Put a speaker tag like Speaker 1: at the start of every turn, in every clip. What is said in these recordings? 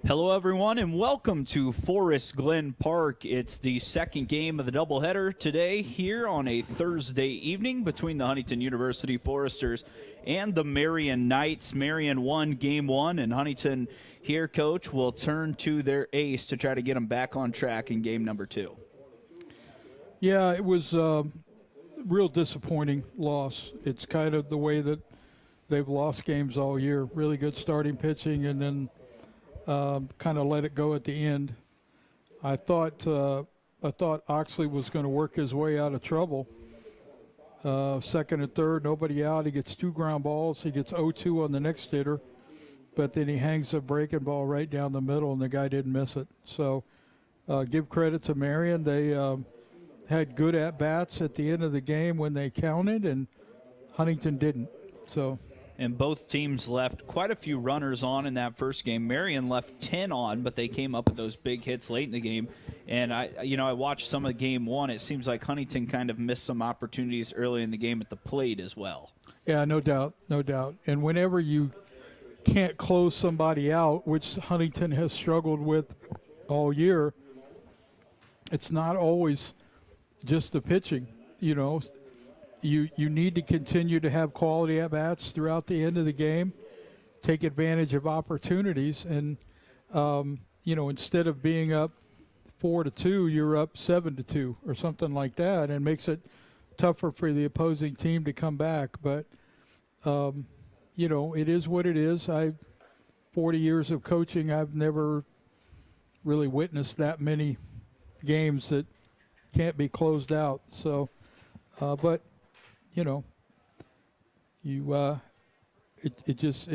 Speaker 1: Hello, everyone, and welcome to Forest Glen Park. It's the second game of the doubleheader today here on a Thursday evening between the Huntington University Foresters and the Marian Knights. Marian won game one, and Huntington here, Coach, will turn to their ace to try to get them back on track in game number two.
Speaker 2: Yeah, it was a real disappointing loss. It's kind of the way that they've lost games all year. Really good starting pitching, and then kind of let it go at the end. I thought Oxley was going to work his way out of trouble. Second and third, nobody out. He gets 2 ground balls. He gets 0-2 on the next hitter, but then he hangs a breaking ball right down the middle, and the guy didn't miss it. So give credit to Marian. They had good at-bats at the end of the game when they counted, and Huntington didn't. So.
Speaker 1: And both teams left quite a few runners on in that first game. Marian left 10 on, but they came up with those big hits late in the game. And I watched some of game one. It seems like Huntington kind of missed some opportunities early in the game at the plate as well.
Speaker 2: Yeah, no doubt, no doubt. And whenever you can't close somebody out, which Huntington has struggled with all year, it's not always just the pitching, you know. You need to continue to have quality at-bats throughout the end of the game, take advantage of opportunities, and, instead of being up 4-2, you're up 7-2 or something like that, and makes it tougher for the opposing team to come back. But, it is what it is. 40 years of coaching, I've never really witnessed that many games that can't be closed out. So, but it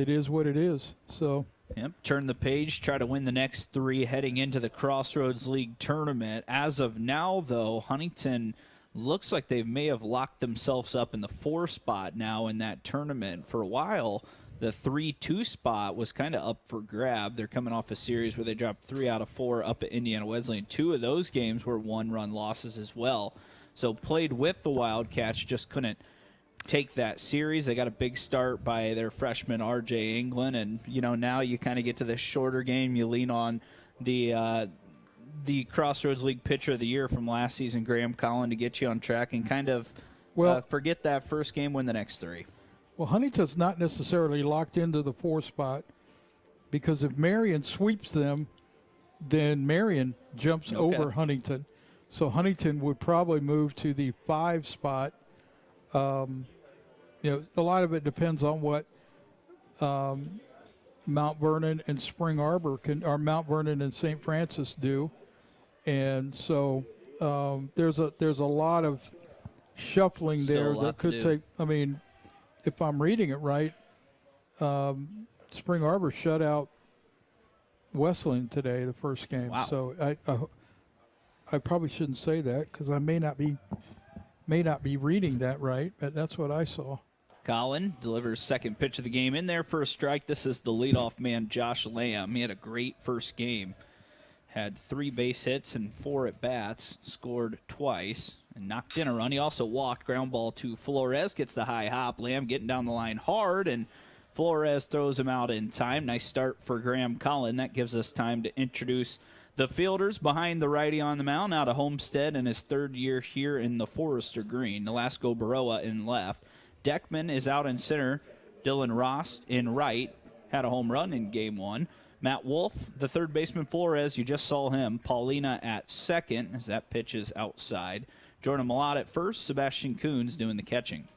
Speaker 2: is what it is. So.
Speaker 1: Yep, turn the page, try to win the next 3 heading into the Crossroads League tournament. As of now, though, Huntington looks like they may have locked themselves up in the 4 spot now in that tournament. For a while, the 3-2 spot was kind of up for grab. They're coming off a series where they dropped 3 out of 4 up at Indiana Wesleyan. 2 of those games were 1-run losses as well. So played with the Wildcats, just couldn't take that series. They got a big start by their freshman R.J. England, and now you kind of get to this shorter game. You lean on the Crossroads League Pitcher of the Year from last season, Graham Collin, to get you on track and kind of forget that first game, win the next 3.
Speaker 2: Well, Huntington's not necessarily locked into the 4 spot, because if Marian sweeps them, then Marian jumps over Huntington. So Huntington would probably move to the 5 spot. A lot of it depends on what Mount Vernon and Spring Arbor or Mount Vernon and St. Francis do, and so there's a lot of shuffling there that could take. I mean, if I'm reading it right, Spring Arbor shut out Wesleyan today, the first game.
Speaker 1: Wow.
Speaker 2: So I probably shouldn't say that, because I may not be reading that right, but that's what I saw.
Speaker 1: Collin delivers second pitch of the game in there for a strike. This is the leadoff man, Josh Lamb. He had a great first game. Had 3 base hits and 4 at-bats, scored twice, and knocked in a run. He also walked, ground ball to Flores, gets the high hop. Lamb getting down the line hard, and Flores throws him out in time. Nice start for Graham Collin. That gives us time to introduce the fielders behind the righty on the mound out of Homestead in his 3rd year here in the Forester Green. Nolasco Baroa in left. Deckman is out in center. Dylan Ross in right. Had a home run in game 1. Matt Wolf, the third baseman Flores, you just saw him. Paulina at second as that pitch is outside. Jordan Malott at first. Sebastian Coons doing the catching.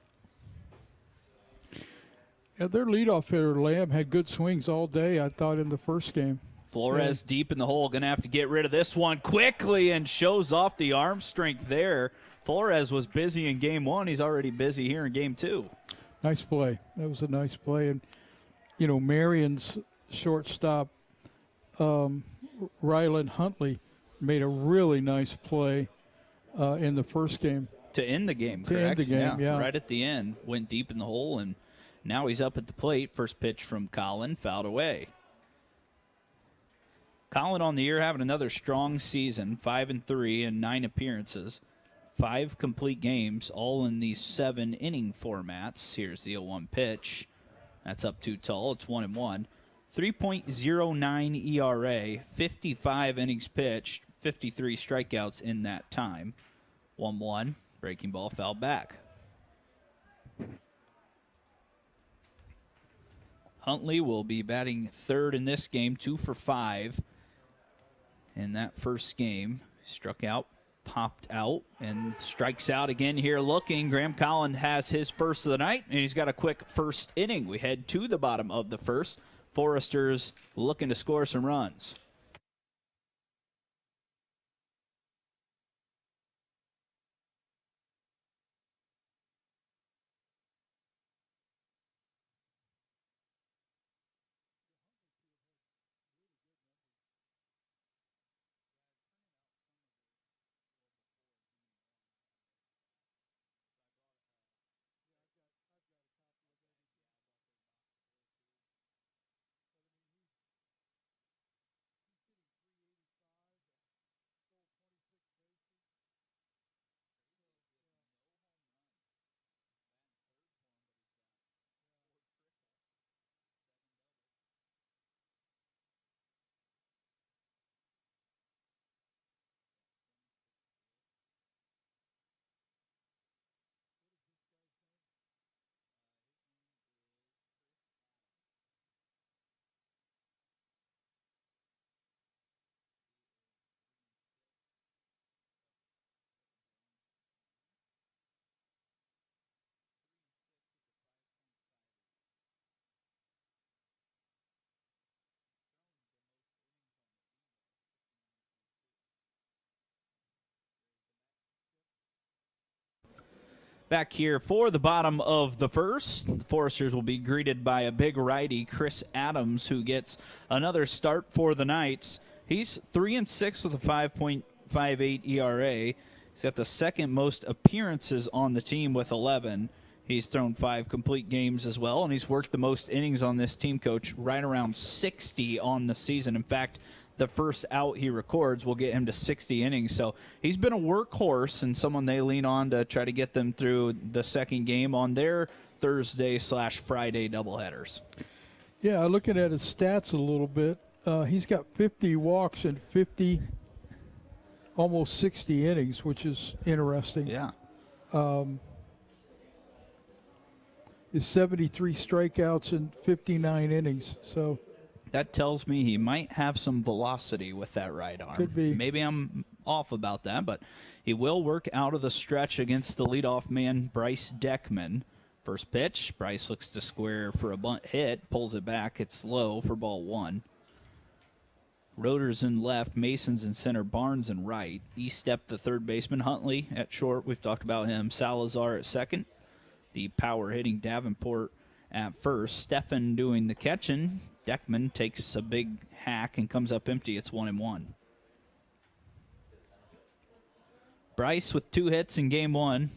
Speaker 2: Yeah, their leadoff hitter, Lamb, had good swings all day, I thought, in the first game.
Speaker 1: Flores deep in the hole, going to have to get rid of this one quickly and shows off the arm strength there. Flores was busy in game 1. He's already busy here in game 2.
Speaker 2: Nice play. That was a nice play. And, Marian's shortstop, Rylan Huntley, made a really nice play in the first game.
Speaker 1: To end the game, correct?
Speaker 2: To end the game, yeah.
Speaker 1: Right at the end, went deep in the hole, and now he's up at the plate. First pitch from Collin, fouled away. Collin on the year having another strong season, 5-3 in 9 appearances, 5 complete games, all in these 7-inning formats. Here's the 0-1 pitch. That's up too tall. It's 1-1. 3.09 ERA, 55 innings pitched, 53 strikeouts in that time. 1-1, breaking ball foul back. Huntley will be batting third in this game, 2 for 5 in that first game. Struck out, popped out, and strikes out again here looking. Graham Collin has his first of the night, and he's got a quick first inning. We head to the bottom of the first. Foresters looking to score some runs. Back here for the bottom of the first, the Foresters will be greeted by a big righty, Chris Adams, who gets another start for the Knights. He's 3-6 with a 5.58 ERA. He's got the second most appearances on the team with 11. He's thrown 5 complete games as well, and he's worked the most innings on this team, Coach, right around 60 on the season. In fact, the first out he records will get him to 60 innings. So he's been a workhorse and someone they lean on to try to get them through the second game on their Thursday/Friday doubleheaders.
Speaker 2: Yeah, looking at his stats a little bit, he's got 50 walks and 50, almost 60 innings, which is interesting.
Speaker 1: Yeah.
Speaker 2: Is 73 strikeouts and 59 innings. So
Speaker 1: that tells me he might have some velocity with that right arm.
Speaker 2: Could be.
Speaker 1: Maybe I'm off about that, but he will work out of the stretch against the leadoff man, Bryce Deckman. First pitch, Bryce looks to square for a bunt hit, pulls it back. It's low for ball 1. Rotors in left, Mason's in center, Barnes in right. E-step the third baseman, Huntley at short. We've talked about him. Salazar at second. The power hitting Davenport at first. Steffen doing the catching. Deckman takes a big hack and comes up empty. It's 1-1. Bryce with 2 hits in game 1.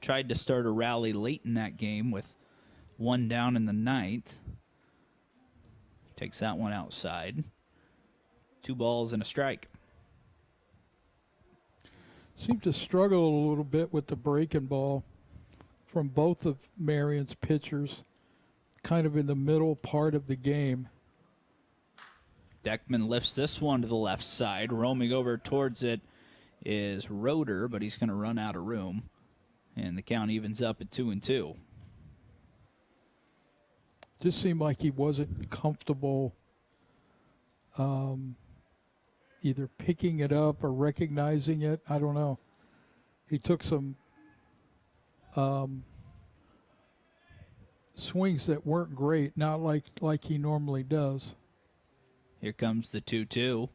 Speaker 1: Tried to start a rally late in that game with 1 down in the 9th. Takes that one outside. 2 balls and a strike.
Speaker 2: seemed to struggle a little bit with the breaking ball from both of Marian's pitchers, kind of in the middle part of the game.
Speaker 1: Deckman lifts this one to the left side. Roaming over towards it is Roeder, but he's going to run out of room. And the count evens up at 2-2.
Speaker 2: Just seemed like he wasn't comfortable either picking it up or recognizing it. I don't know. He took some swings that weren't great, not like he normally does.
Speaker 1: Here comes the 2-2.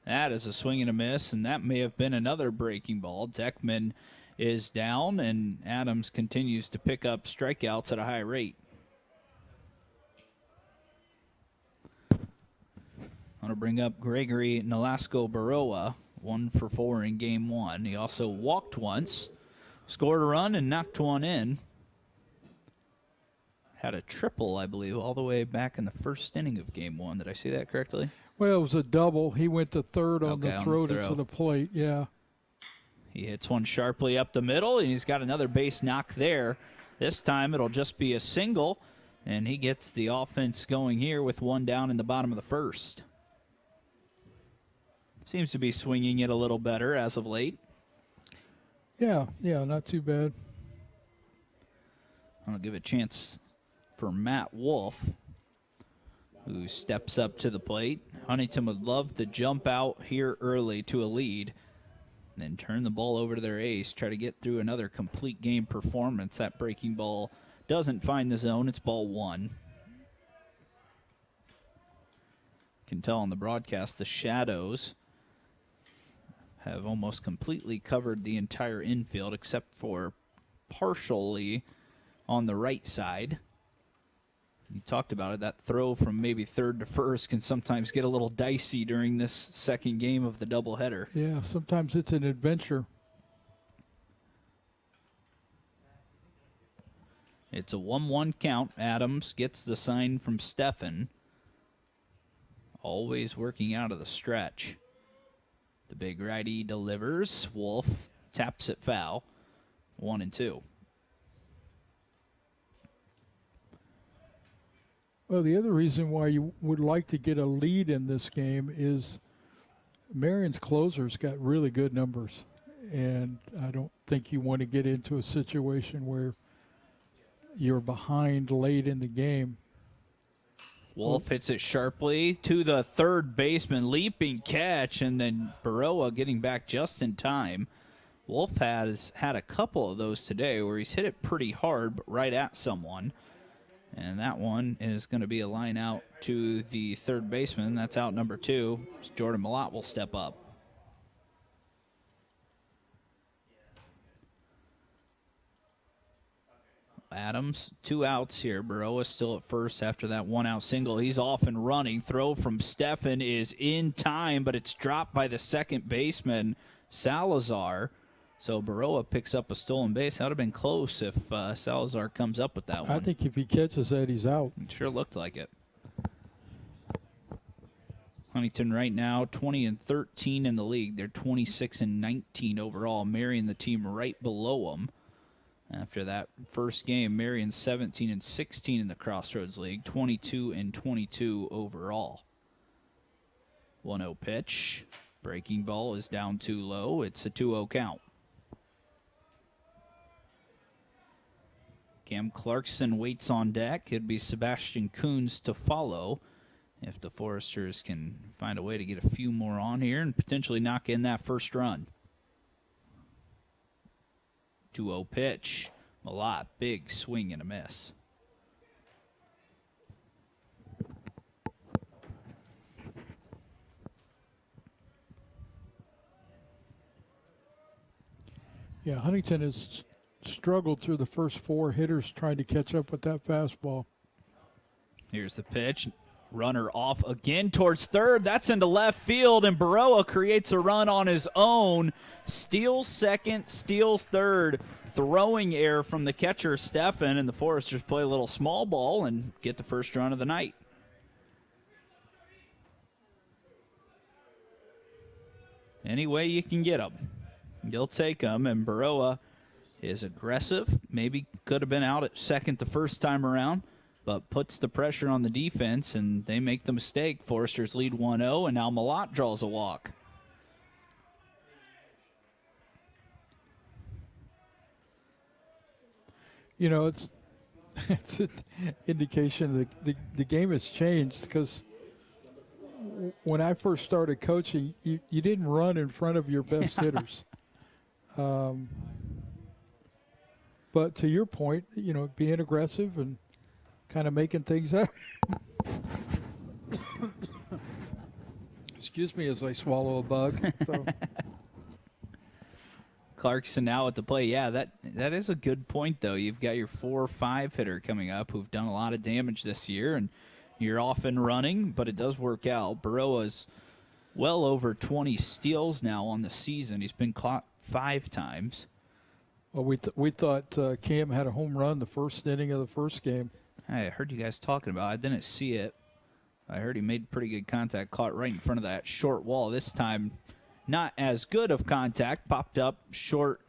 Speaker 1: That is a swing and a miss, and that may have been another breaking ball. Deckman is down, and Adams continues to pick up strikeouts at a high rate. I'm going to bring up Gregory Nolasco-Baroa, 1 for 4 in game 1. He also walked once, scored a run, and knocked one in. Had a triple, I believe, all the way back in the first inning of game 1. Did I see that correctly?
Speaker 2: Well, it was a double. He went to third on the throw to the plate, yeah.
Speaker 1: He hits one sharply up the middle, and he's got another base knock there. This time it'll just be a single. And he gets the offense going here with one down in the bottom of the first. Seems to be swinging it a little better as of late.
Speaker 2: Yeah, not too bad.
Speaker 1: I'll give a chance for Matt Wolf, who steps up to the plate. Huntington would love to jump out here early to a lead, and then turn the ball over to their ace, try to get through another complete game performance. That breaking ball doesn't find the zone. It's ball one. Can tell on the broadcast the shadows have almost completely covered the entire infield except for partially on the right side. You talked about it. That throw from maybe third to first can sometimes get a little dicey during this second game of the doubleheader.
Speaker 2: Yeah, sometimes it's an adventure.
Speaker 1: It's a 1-1 count. Adams gets the sign from Stefan. Always working out of the stretch. The big righty delivers. Wolf taps it foul. 1-2.
Speaker 2: Well, the other reason why you would like to get a lead in this game is Marian's closer's got really good numbers. And I don't think you want to get into a situation where you're behind late in the game.
Speaker 1: Wolf hits it sharply to the third baseman, leaping catch, and then Baroa getting back just in time. Wolf has had a couple of those today where he's hit it pretty hard, but right at someone. And that one is going to be a line out to the third baseman. That's out number 2. Jordan Malott will step up. Adams, 2 outs here. Baroa still at first after that 1-out single. He's off and running. Throw from Stefan is in time, but it's dropped by the second baseman, Salazar. So Baroa picks up a stolen base. That would have been close if Salazar comes up with that one.
Speaker 2: I think if he catches that, he's out.
Speaker 1: It sure looked like it. Huntington right now 20-13 in the league. They're 26-19 overall. Marian, the team right below them. After that first game, Marian 17-16 in the Crossroads League, 22-22 overall. 1-0 pitch. Breaking ball is down too low. It's a 2-0 count. Cam Clarkson waits on deck. It'd be Sebastian Coons to follow if the Foresters can find a way to get a few more on here and potentially knock in that first run. 2-0 pitch. Malott, big swing and a miss.
Speaker 2: Yeah, Huntington has struggled through the first 4 hitters trying to catch up with that fastball.
Speaker 1: Here's the pitch. Runner off again towards third. That's into left field, and Baroa creates a run on his own. Steals second, steals third. Throwing error from the catcher, Stefan, and the Foresters play a little small ball and get the first run of the night. Any way you can get them, you'll take them, and Baroa is aggressive. Maybe could have been out at second the first time around, but puts the pressure on the defense, and they make the mistake. Foresters lead 1-0, and now Malott draws a walk.
Speaker 2: You know, it's an indication that the game has changed, because when I first started coaching, you didn't run in front of your best hitters. But to your point, you know, being aggressive and kind of making things up. Excuse me as I swallow a bug. So.
Speaker 1: Clarkson now at the plate. Yeah, that is a good point, though. You've got your 4-5 hitter coming up who've done a lot of damage this year, and you're off and running, but it does work out. Baroa's well over 20 steals now on the season. He's been caught 5 times.
Speaker 2: Well, we thought Cam had a home run the first inning of the first game.
Speaker 1: I heard you guys talking about it. I didn't see it. I heard he made pretty good contact, caught right in front of that short wall. This time, not as good of contact. Popped up short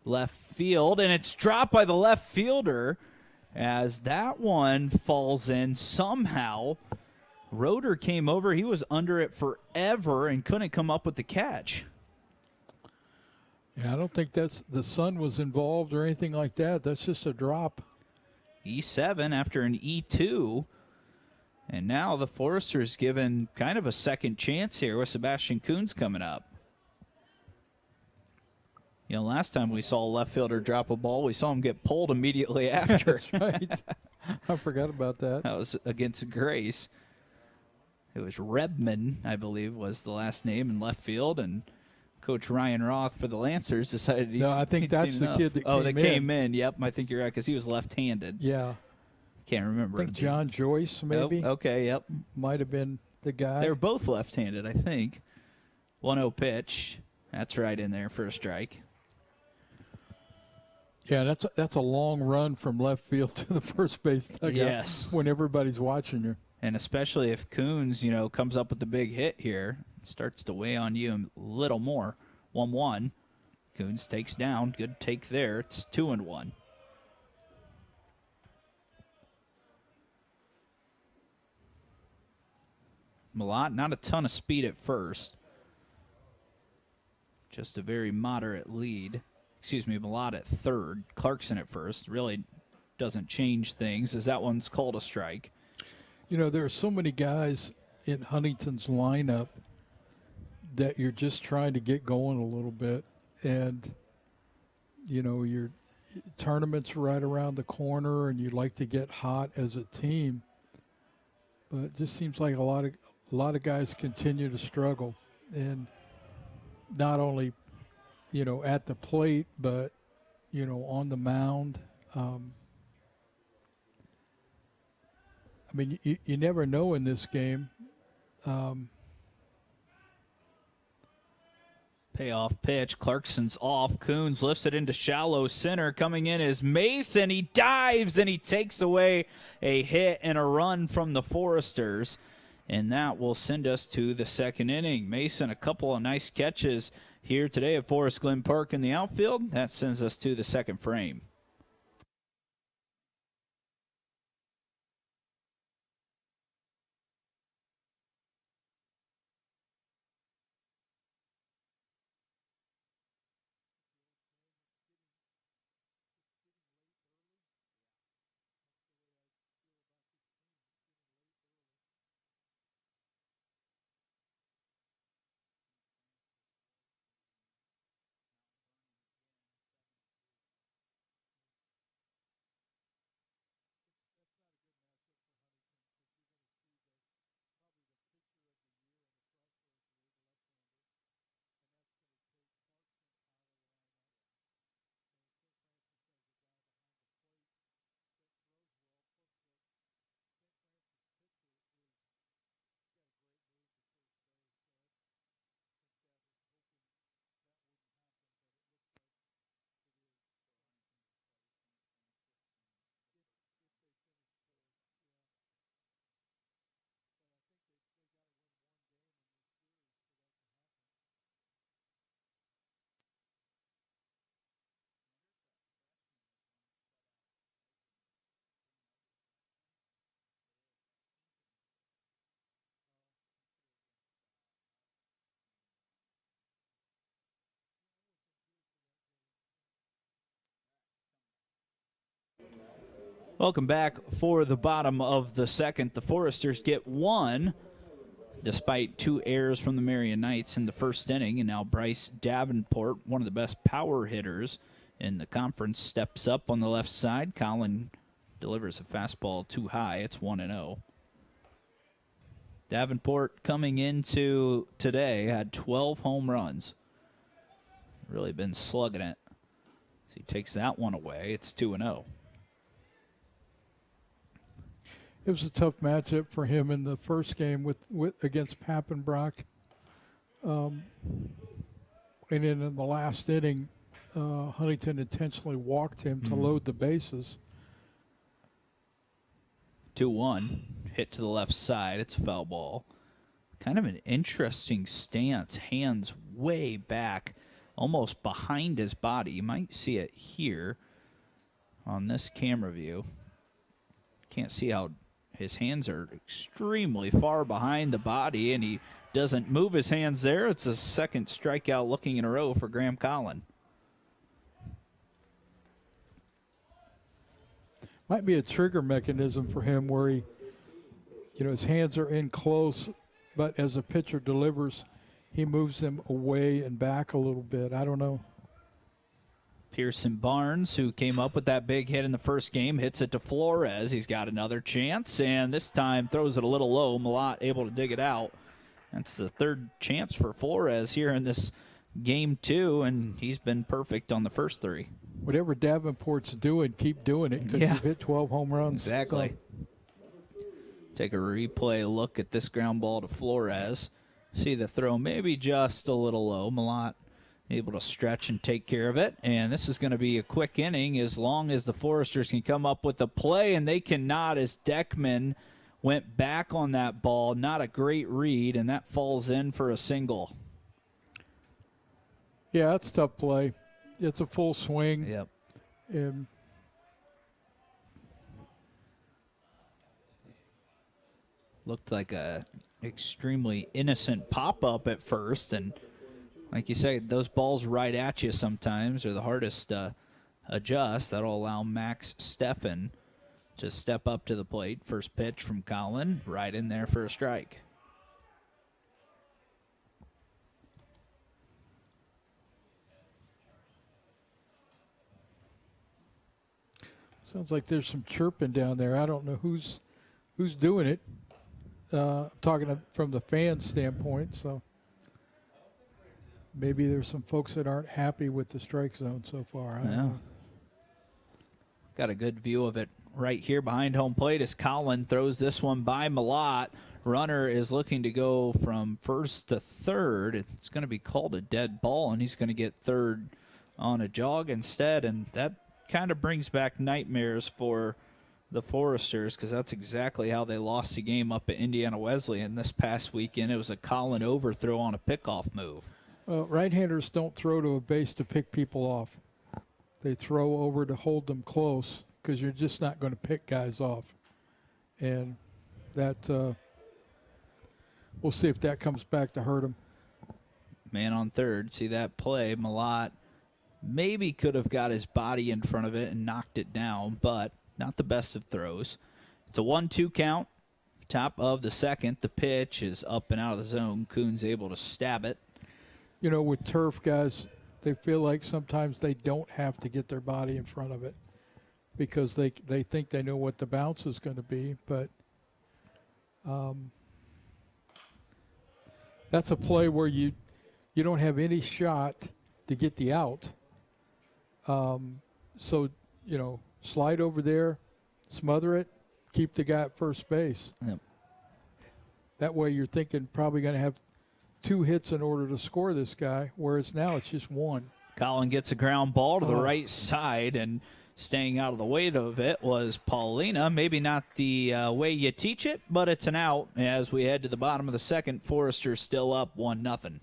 Speaker 1: left field, and it's dropped by the left fielder. as that one falls in somehow. Roeder came over. He was under it forever and couldn't come up with the catch.
Speaker 2: Yeah, I don't think that's the sun was involved or anything like that. That's just a drop.
Speaker 1: E7 after an E2. And now the Foresters given kind of a second chance here with Sebastian Kuhn's coming up. You know, last time we saw a left fielder drop a ball, we saw him get pulled immediately after.
Speaker 2: That's right. I forgot about that.
Speaker 1: That was against Grace. It was Rebman, I believe, was the last name in left field, and Coach Ryan Roth for the Lancers decided he's.
Speaker 2: No, I think that's the kid that
Speaker 1: came in. Yep, I think you're right, because he was left-handed.
Speaker 2: Yeah.
Speaker 1: Can't remember.
Speaker 2: I think John Joyce, maybe.
Speaker 1: Oh, okay, yep.
Speaker 2: Might have been the guy.
Speaker 1: They were both left-handed, I think. 1-0 pitch. That's right in there for a strike.
Speaker 2: Yeah, that's a long run from left field to the first base dugout.
Speaker 1: Yes.
Speaker 2: When everybody's watching you.
Speaker 1: And especially if Coons, you know, comes up with the big hit here, starts to weigh on you a little more. 1-1. Coons takes down. Good take there. It's 2-1. Malott, not a ton of speed at first. Just a very moderate lead. Excuse me, Malott at third. Clarkson at first. Really doesn't change things, as that one's called a strike.
Speaker 2: You know, there are so many guys in Huntington's lineup that you're just trying to get going a little bit. And, you know, your tournament's right around the corner and you'd like to get hot as a team. But it just seems like a lot of guys continue to struggle. And not only, you know, at the plate, but, you know, on the mound. I mean, you never know in this game.
Speaker 1: Payoff pitch. Clarkson's off. Coons lifts it into shallow center. Coming in is Mason. He dives and he takes away a hit and a run from the Foresters. And that will send us to the second inning. Mason, a couple of nice catches here today at Forest Glen Park in the outfield. That sends us to the second frame. Welcome back for the bottom of the second. The Foresters get one, despite two errors from the Marian Knights in the first inning. And now Bryce Davenport, one of the best power hitters in the conference, steps up on the left side. Colin delivers a fastball too high. It's 1-0. Davenport coming into today had 12 home runs. Really been slugging it. So he takes that one away. It's 2-0.
Speaker 2: It was a tough matchup for him in the first game with against Pappenbrock. And then in the last inning, Huntington intentionally walked him to load the bases.
Speaker 1: 2-1, hit to the left side. It's a foul ball. Kind of an interesting stance. Hands way back, almost behind his body. You might see it here on this camera view. can't see how his hands are extremely far behind the body, and he doesn't move his hands there. It's a second strikeout looking in a row for Graham Collin.
Speaker 2: Might be a trigger mechanism for him where he, his hands are in close, but as a pitcher delivers, he moves them away and back a little bit. I don't know.
Speaker 1: Pearson Barnes, who came up with that big hit in the first game, hits it to Flores. He's got another chance, and this time throws it a little low. Malott able to dig it out. That's the third chance for Flores here in this game 2, and he's been perfect on the first 3.
Speaker 2: Whatever Davenport's doing, keep doing it because you've hit 12 home runs.
Speaker 1: Exactly.
Speaker 2: So.
Speaker 1: Take a replay look at this ground ball to Flores. See the throw maybe just a little low. Malott able to stretch and take care of it. And this is going to be a quick inning as long as the Foresters can come up with a play, and they cannot as Deckman went back on that ball. Not a great read, and that falls in for a single.
Speaker 2: Yeah, that's a tough play. It's a full swing.
Speaker 1: Yep. Looked like a extremely innocent pop-up at first, and like you say, those balls right at you sometimes are the hardest to adjust. That'll allow Max Steffen to step up to the plate. First pitch from Collin, right in there for a strike.
Speaker 2: Sounds like there's some chirping down there. I don't know who's doing it. Talking from the fan standpoint, so maybe there's some folks that aren't happy with the strike zone so far. I don't know.
Speaker 1: Got a good view of it right here behind home plate as Collin throws this one by Malott. Runner is looking to go from first to third. It's going to be called a dead ball, and he's going to get third on a jog instead, and that kind of brings back nightmares for the Foresters because that's exactly how they lost the game up at Indiana Wesleyan this past weekend. It was a Collin overthrow on a pickoff move.
Speaker 2: Well, right-handers don't throw to a base to pick people off. They throw over to hold them close because you're just not going to pick guys off. And that we'll see if that comes back to hurt them.
Speaker 1: Man on third. See that play. Malott maybe could have got his body in front of it and knocked it down, but not the best of throws. It's a 1-2 count. Top of the second. The pitch is up and out of the zone. Kuhn's able to stab it.
Speaker 2: You know, with turf, guys, they feel like sometimes they don't have to get their body in front of it because they think they know what the bounce is going to be. But that's a play where you don't have any shot to get the out. So, slide over there, smother it, keep the guy at first base.
Speaker 1: Yep.
Speaker 2: That way you're thinking probably going to have 2 hits in order to score this guy, whereas now it's just 1.
Speaker 1: Collin gets a ground ball to the right side, and staying out of the way of it was Paulina. Maybe not the way you teach it, but it's an out as we head to the bottom of the second. Foresters still up 1-0.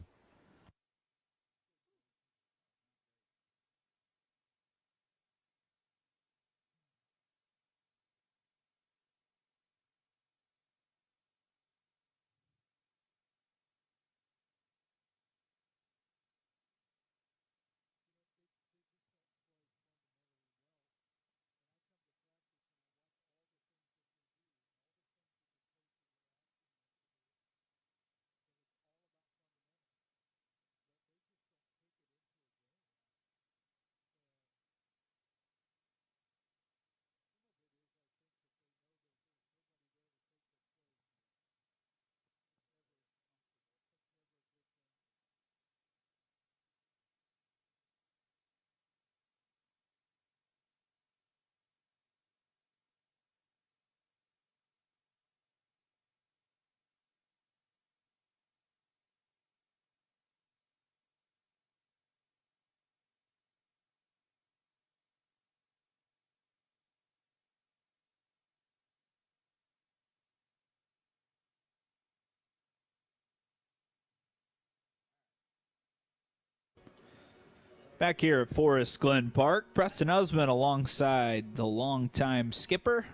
Speaker 1: Back here at Forest Glen Park, Preston Usman alongside the longtime skipper,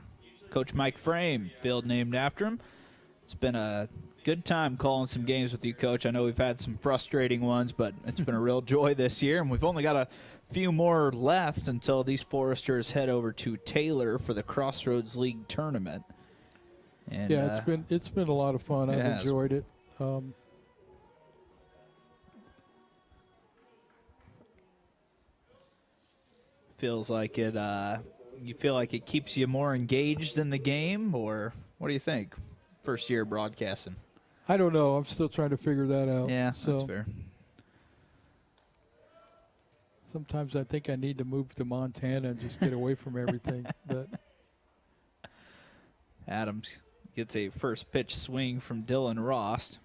Speaker 1: Coach Mike Frame, field named after him. It's been a good time calling some games with you, Coach. I know we've had some frustrating ones, but it's been a real joy this year, and we've only got a few more left until these Foresters head over to Taylor for the Crossroads League tournament. And,
Speaker 2: yeah, it's been a lot of fun. I've enjoyed it.
Speaker 1: Feels like it. You feel like it keeps you more engaged in the game, or what do you think? First year broadcasting.
Speaker 2: I don't know. I'm still trying to figure that out.
Speaker 1: Yeah, that's fair.
Speaker 2: Sometimes I think I need to move to Montana and just get away from everything. But
Speaker 1: Adams gets a first pitch swing from Dylan Rost.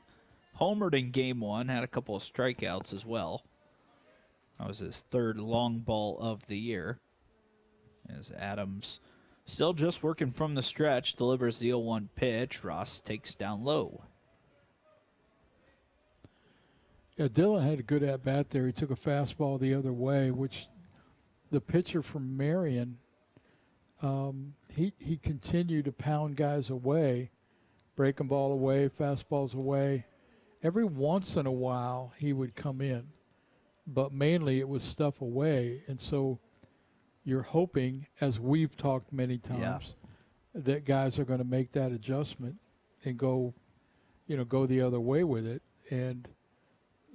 Speaker 1: Homered in game one, had a couple of strikeouts as well. That was his third long ball of the year. As Adams, still just working from the stretch, delivers the 0-1 pitch. Rost takes down low.
Speaker 2: yeah, Dylan had a good at-bat there. He took a fastball the other way, which the pitcher from Marian, he continued to pound guys away, breaking ball away, fastballs away. Every once in a while, he would come in, but mainly it was stuff away. And so you're hoping, as we've talked many times, that guys are going to make that adjustment and go the other way with it. And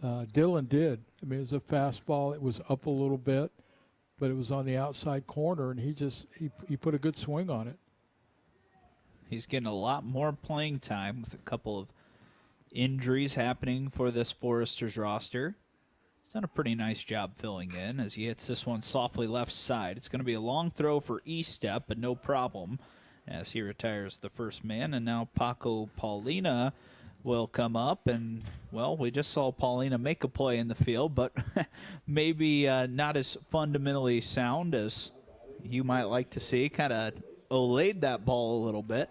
Speaker 2: Dylan did. I mean, it was a fastball. It was up a little bit, but it was on the outside corner, and he put a good swing on it.
Speaker 1: He's getting a lot more playing time with a couple of injuries happening for this Foresters roster. He's done a pretty nice job filling in as he hits this one softly left side. It's going to be a long throw for E-Step, but no problem as he retires the first man. And now Paco Paulina will come up. And, well, we just saw Paulina make a play in the field, but maybe not as fundamentally sound as you might like to see. Kind of olayed that ball a little bit.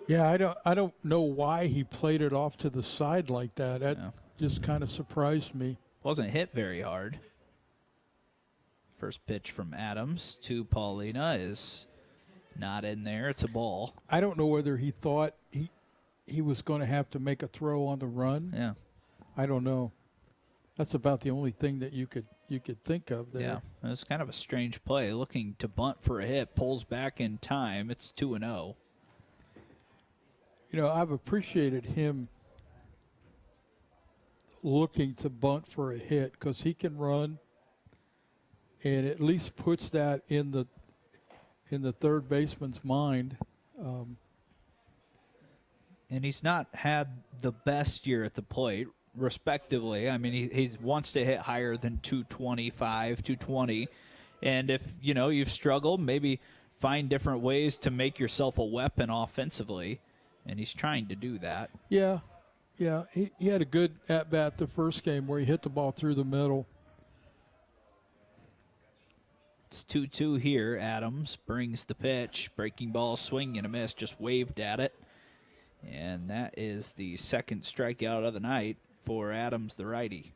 Speaker 2: Yeah, I don't know why he played it off to the side like that. That just kind of surprised me.
Speaker 1: Wasn't hit very hard. First pitch from Adams to Paulina is not in there. It's a ball.
Speaker 2: I don't know whether he thought he was going to have to make a throw on the run.
Speaker 1: Yeah.
Speaker 2: I don't know. That's about the only thing that you could think of there.
Speaker 1: Yeah, it was kind of a strange play. Looking to bunt for a hit, pulls back in time. It's 2-0.
Speaker 2: You know, I've appreciated him looking to bunt for a hit because he can run and at least puts that in the third baseman's mind.
Speaker 1: And he's not had the best year at the plate, respectively. I mean, he wants to hit higher than 225, 220. And if, you've struggled, maybe find different ways to make yourself a weapon offensively. And he's trying to do that.
Speaker 2: Yeah. Yeah, he had a good at-bat the first game where he hit the ball through the middle.
Speaker 1: It's 2-2 here. Adams brings the pitch. Breaking ball, swing and a miss, just waved at it. And that is the second strikeout of the night for Adams, the righty.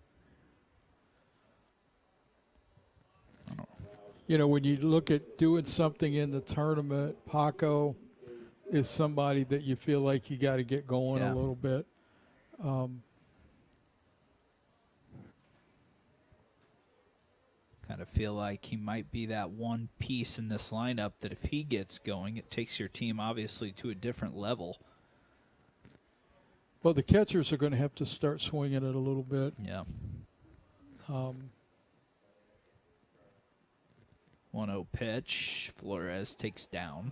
Speaker 2: When you look at doing something in the tournament, Paco is somebody that you feel like you got to get going a little bit.
Speaker 1: Kind of feel like he might be that one piece in this lineup that if he gets going, it takes your team obviously to a different level.
Speaker 2: Well, the catchers are going to have to start swinging it a little bit.
Speaker 1: Yeah. 1-0 pitch. Flores takes down.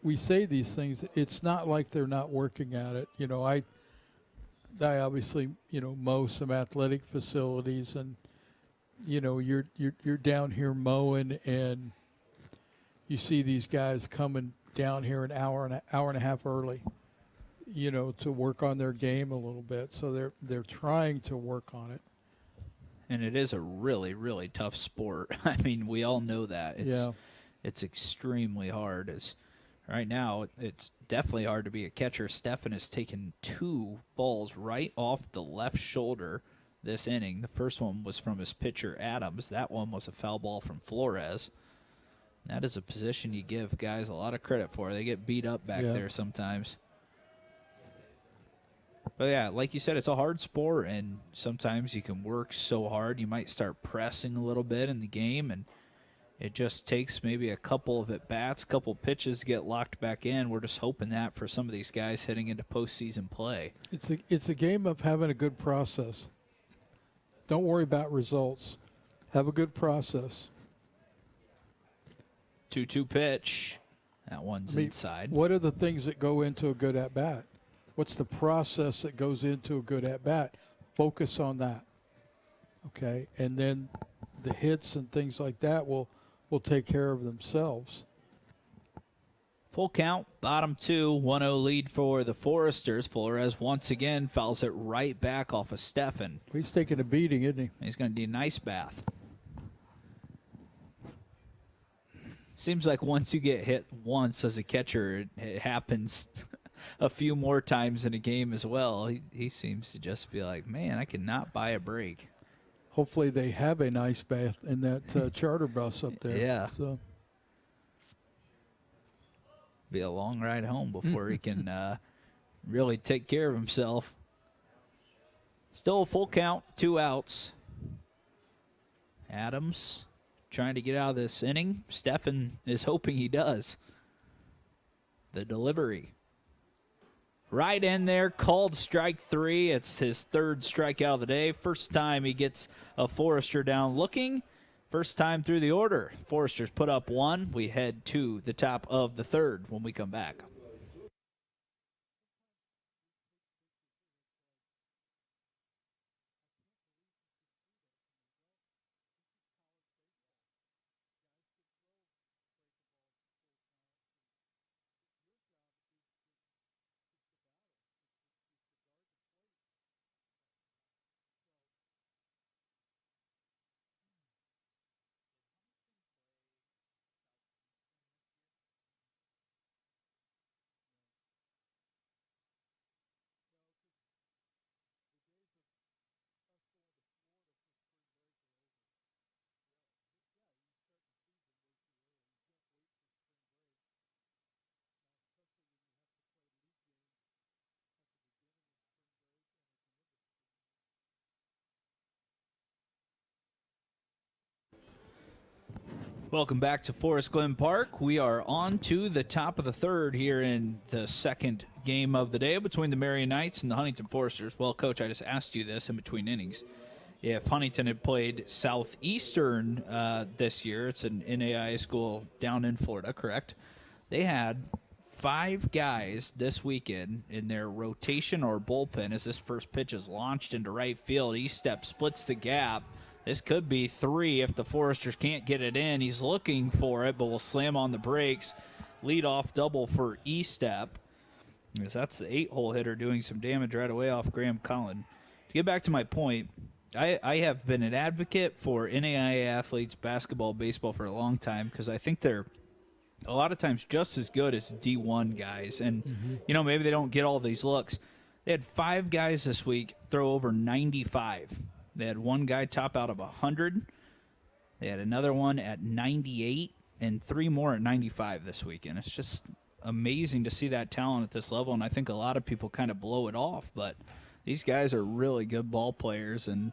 Speaker 2: We say these things. It's not like they're not working at it. I obviously mow some athletic facilities, and you're down here mowing, and you see these guys coming down here an hour and a half early, to work on their game a little bit. So they're trying to work on it.
Speaker 1: And it is a really, really tough sport. I mean, we all know that. It's extremely hard. Right now, it's definitely hard to be a catcher. Stefan has taken 2 balls right off the left shoulder this inning. The first one was from his pitcher, Adams. That one was a foul ball from Flores. That is a position you give guys a lot of credit for. They get beat up back there sometimes. But, yeah, like you said, it's a hard sport, and sometimes you can work so hard. You might start pressing a little bit in the game, and it just takes maybe a couple of at-bats, couple pitches to get locked back in. We're just hoping that for some of these guys heading into postseason play.
Speaker 2: It's a game of having a good process. Don't worry about results. Have a good process.
Speaker 1: 2-2 pitch. That one's inside.
Speaker 2: What are the things that go into a good at-bat? What's the process that goes into a good at-bat? Focus on that, okay? And then the hits and things like that will take care of themselves.
Speaker 1: Full count, bottom 2, 1-0 lead for the Foresters. Flores once again fouls it right back off of Stephan.
Speaker 2: He's taking a beating, isn't he?
Speaker 1: He's going to need a nice bath. Seems like once you get hit once as a catcher, it happens a few more times in a game as well. He seems to just be like, man, I cannot buy a break.
Speaker 2: Hopefully they have a nice bath in that charter bus up there.
Speaker 1: Yeah.
Speaker 2: So.
Speaker 1: Be a long ride home before he can really take care of himself. Still a full count, 2 outs. Adams trying to get out of this inning. Stephan is hoping he does. The delivery. Right in there, called strike 3. It's his 3rd strikeout of the day. First time he gets a Forester down looking. First time through the order. Foresters put up 1. We head to the top of the 3rd when we come back. Welcome back to Forest Glen Park. We are on to the top of the 3rd here in the 2nd game of the day between the Marian Knights and the Huntington Foresters. Well, Coach, I just asked you this in between innings. If Huntington had played Southeastern this year, it's an NAIA school down in Florida, correct? They had 5 guys this weekend in their rotation or bullpen as this first pitch is launched into right field. Estep splits the gap. This could be 3 if the Foresters can't get it in. He's looking for it, but will slam on the brakes. Lead-off double for Estep. Because that's the 8-hole hitter doing some damage right away off Graham Cullen. To get back to my point, I have been an advocate for NAIA athletes, basketball, baseball for a long time because I think they're a lot of times just as good as D1 guys. And, you know, maybe they don't get all these looks. They had 5 guys this week throw over 95. They had 1 guy top out of 100. They had another one at 98 and 3 more at 95 this weekend. It's just amazing to see that talent at this level, and I think a lot of people kind of blow it off, but these guys are really good ball players and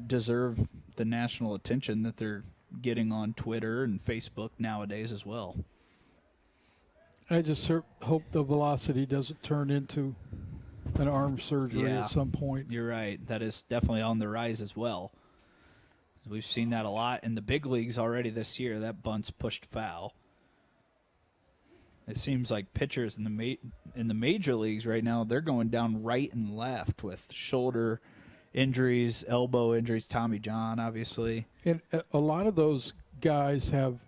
Speaker 1: deserve the national attention that they're getting on Twitter and Facebook nowadays as well.
Speaker 2: I just hope the velocity doesn't turn into an arm surgery at some point.
Speaker 1: You're right. That is definitely on the rise as well. We've seen that a lot in the big leagues already this year. That bunt's pushed foul. It seems like pitchers in the major leagues right now, they're going down right and left with shoulder injuries, elbow injuries. Tommy John, obviously.
Speaker 2: And a lot of those guys have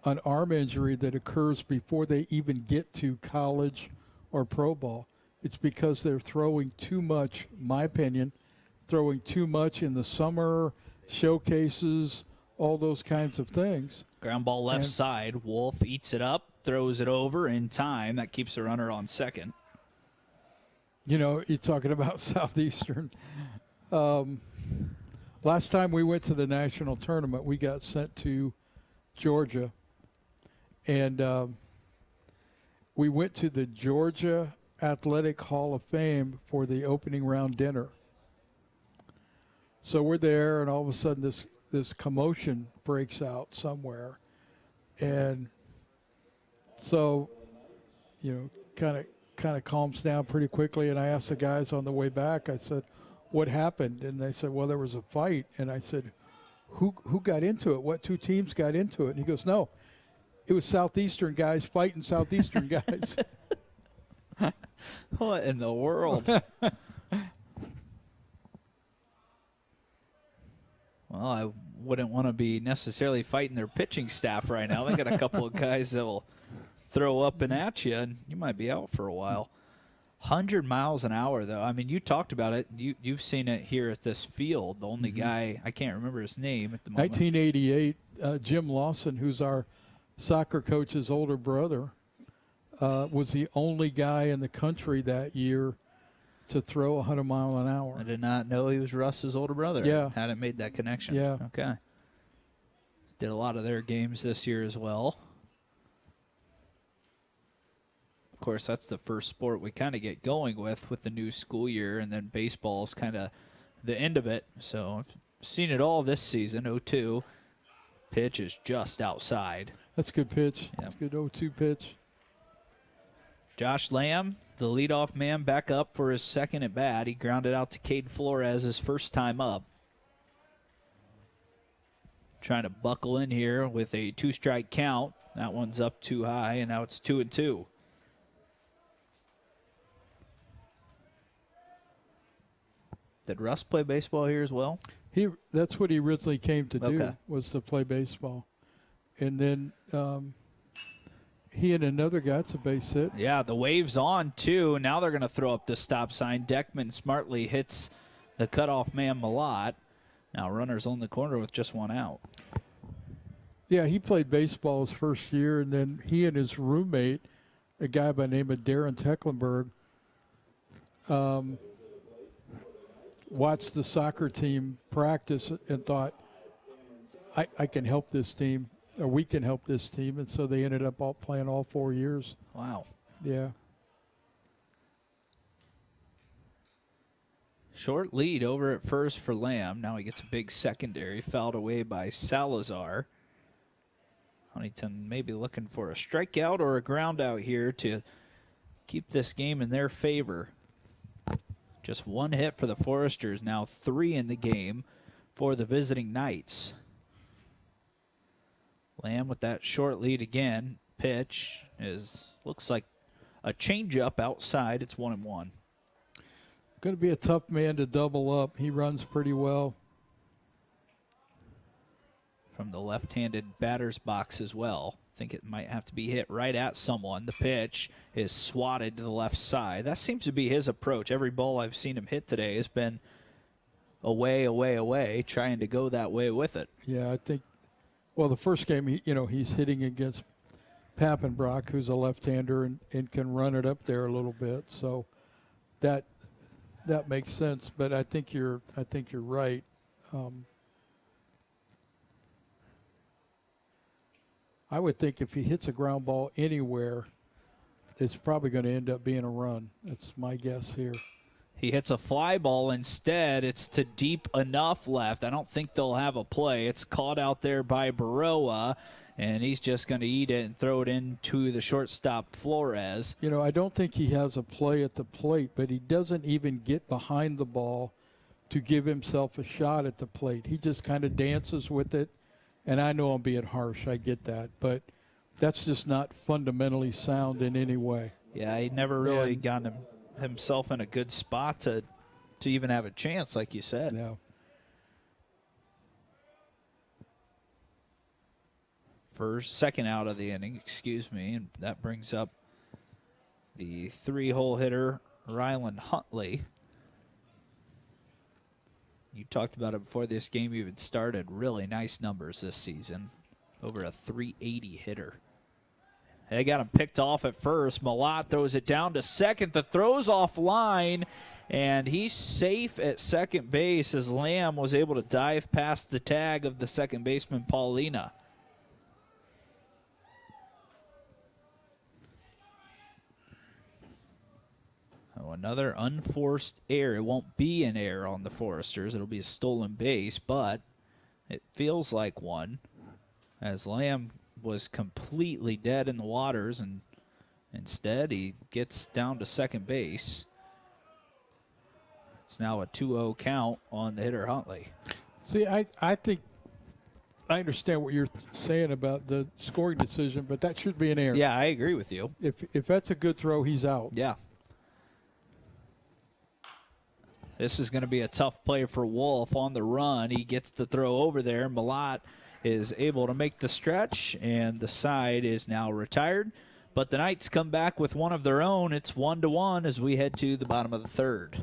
Speaker 2: an arm injury that occurs before they even get to college or pro ball. It's because they're throwing too much, my opinion, throwing too much in the summer, showcases, all those kinds of things.
Speaker 1: Ground ball left side. Wolf eats it up, throws it over in time. That keeps the runner on second.
Speaker 2: You know, you're talking about Southeastern. Last time we went to the national tournament, we got sent to Georgia, and we went to the Georgia Athletic Hall of Fame for the opening round dinner. So we're there, and all of a sudden this commotion breaks out somewhere, and so kind of calms down pretty quickly. And I asked the guys on the way back, I said, what happened? And they said, well, there was a fight. And I said, who got into it? What two teams got into it? And he goes, no, it was Southeastern guys fighting Southeastern guys.
Speaker 1: What in the world? Well, I wouldn't want to be necessarily fighting their pitching staff right now. They got a couple of guys that will throw up and at you, and you might be out for a while. 100 miles an hour, though. I mean, you talked about it. You've seen it here at this field. The only guy, I can't remember his name at the moment.
Speaker 2: 1988, Jim Lawson, who's our soccer coach's older brother, was the only guy in the country that year to throw 100 mile an hour.
Speaker 1: I did not know he was Russ's older brother.
Speaker 2: Yeah.
Speaker 1: Hadn't made that connection.
Speaker 2: Yeah.
Speaker 1: Okay. Did a lot of their games this year as well. Of course, that's the first sport we kind of get going with the new school year, and then baseball's kind of the end of it. So I've seen it all this season. 0-2. Pitch is just outside.
Speaker 2: That's a good pitch.
Speaker 1: Yep.
Speaker 2: That's a good 0-2 pitch.
Speaker 1: Josh Lamb, the leadoff man, back up for his second at bat. He grounded out to Cade Flores his first time up. Trying to buckle in here with a 2-strike count. That one's up too high, and now it's 2-2. Did Russ play baseball here as well?
Speaker 2: That's what he originally came to do,
Speaker 1: Okay.
Speaker 2: was to play baseball. And then he and another guy, it's a base hit.
Speaker 1: Yeah, the wave's on, too. Now they're going to throw up the stop sign. Deckman smartly hits the cutoff man Malott. Now runners on the corner with just one out.
Speaker 2: Yeah, he played baseball his first year, and then he and his roommate, a guy by the name of Darren Tecklenburg, watched the soccer team practice and thought, I can help this team, or we can help this team. And so they ended up playing all 4 years.
Speaker 1: Wow.
Speaker 2: Yeah.
Speaker 1: Short lead over at first for Lamb. Now he gets a big secondary, fouled away by Salazar. Huntington maybe looking for a strikeout or a ground out here to keep this game in their favor. Just one hit for the Foresters, now 3 in the game for the visiting Knights. Lamb with that short lead again. Pitch looks like a changeup outside. It's 1-1.
Speaker 2: Going to be a tough man to double up. He runs pretty well.
Speaker 1: From the left-handed batter's box as well. Think it might have to be hit right at someone. The pitch is swatted to the left side. That seems to be his approach. Every ball I've seen him hit today has been away, away, away, trying to go that way with it.
Speaker 2: Yeah, I think, well, the first game, he's hitting against Pappenbrock, who's a left-hander and can run it up there a little bit. So that makes sense. But I think you're right. I would think if he hits a ground ball anywhere, it's probably going to end up being a run. That's my guess here.
Speaker 1: He hits a fly ball instead. It's to deep enough left. I don't think they'll have a play. It's caught out there by Baroa, and he's just going to eat it and throw it into the shortstop Flores.
Speaker 2: I don't think he has a play at the plate, but he doesn't even get behind the ball to give himself a shot at the plate. He just kind of dances with it. And I know I'm being harsh, I get that, but that's just not fundamentally sound in any way.
Speaker 1: Yeah, he never really got himself in a good spot to even have a chance, like you said.
Speaker 2: Yeah.
Speaker 1: Second out of the inning, and that brings up the 3-hole hitter, Ryland Huntley. You talked about it before this game even started. Really nice numbers this season. Over a 380 hitter. They got him picked off at first. Malott throws it down to second. The throw's offline, And he's safe at second base as Lamb was able to dive past the tag of the second baseman, Paulina. Oh, another unforced error. It won't be an error on the Foresters. It'll be a stolen base, but it feels like one, as Lamb was completely dead in the waters, and instead he gets down to second base. It's now a 2-0 count on the hitter Huntley.
Speaker 2: See, I think I understand what you're saying about the scoring decision, but that should be an error.
Speaker 1: Yeah, I agree with you.
Speaker 2: If that's a good throw, he's out.
Speaker 1: Yeah. This is going to be a tough play for Wolf on the run. He gets the throw over there. Malat is able to make the stretch, and the side is now retired. But the Knights come back with one of their own. It's 1-1 as we head to the bottom of the third.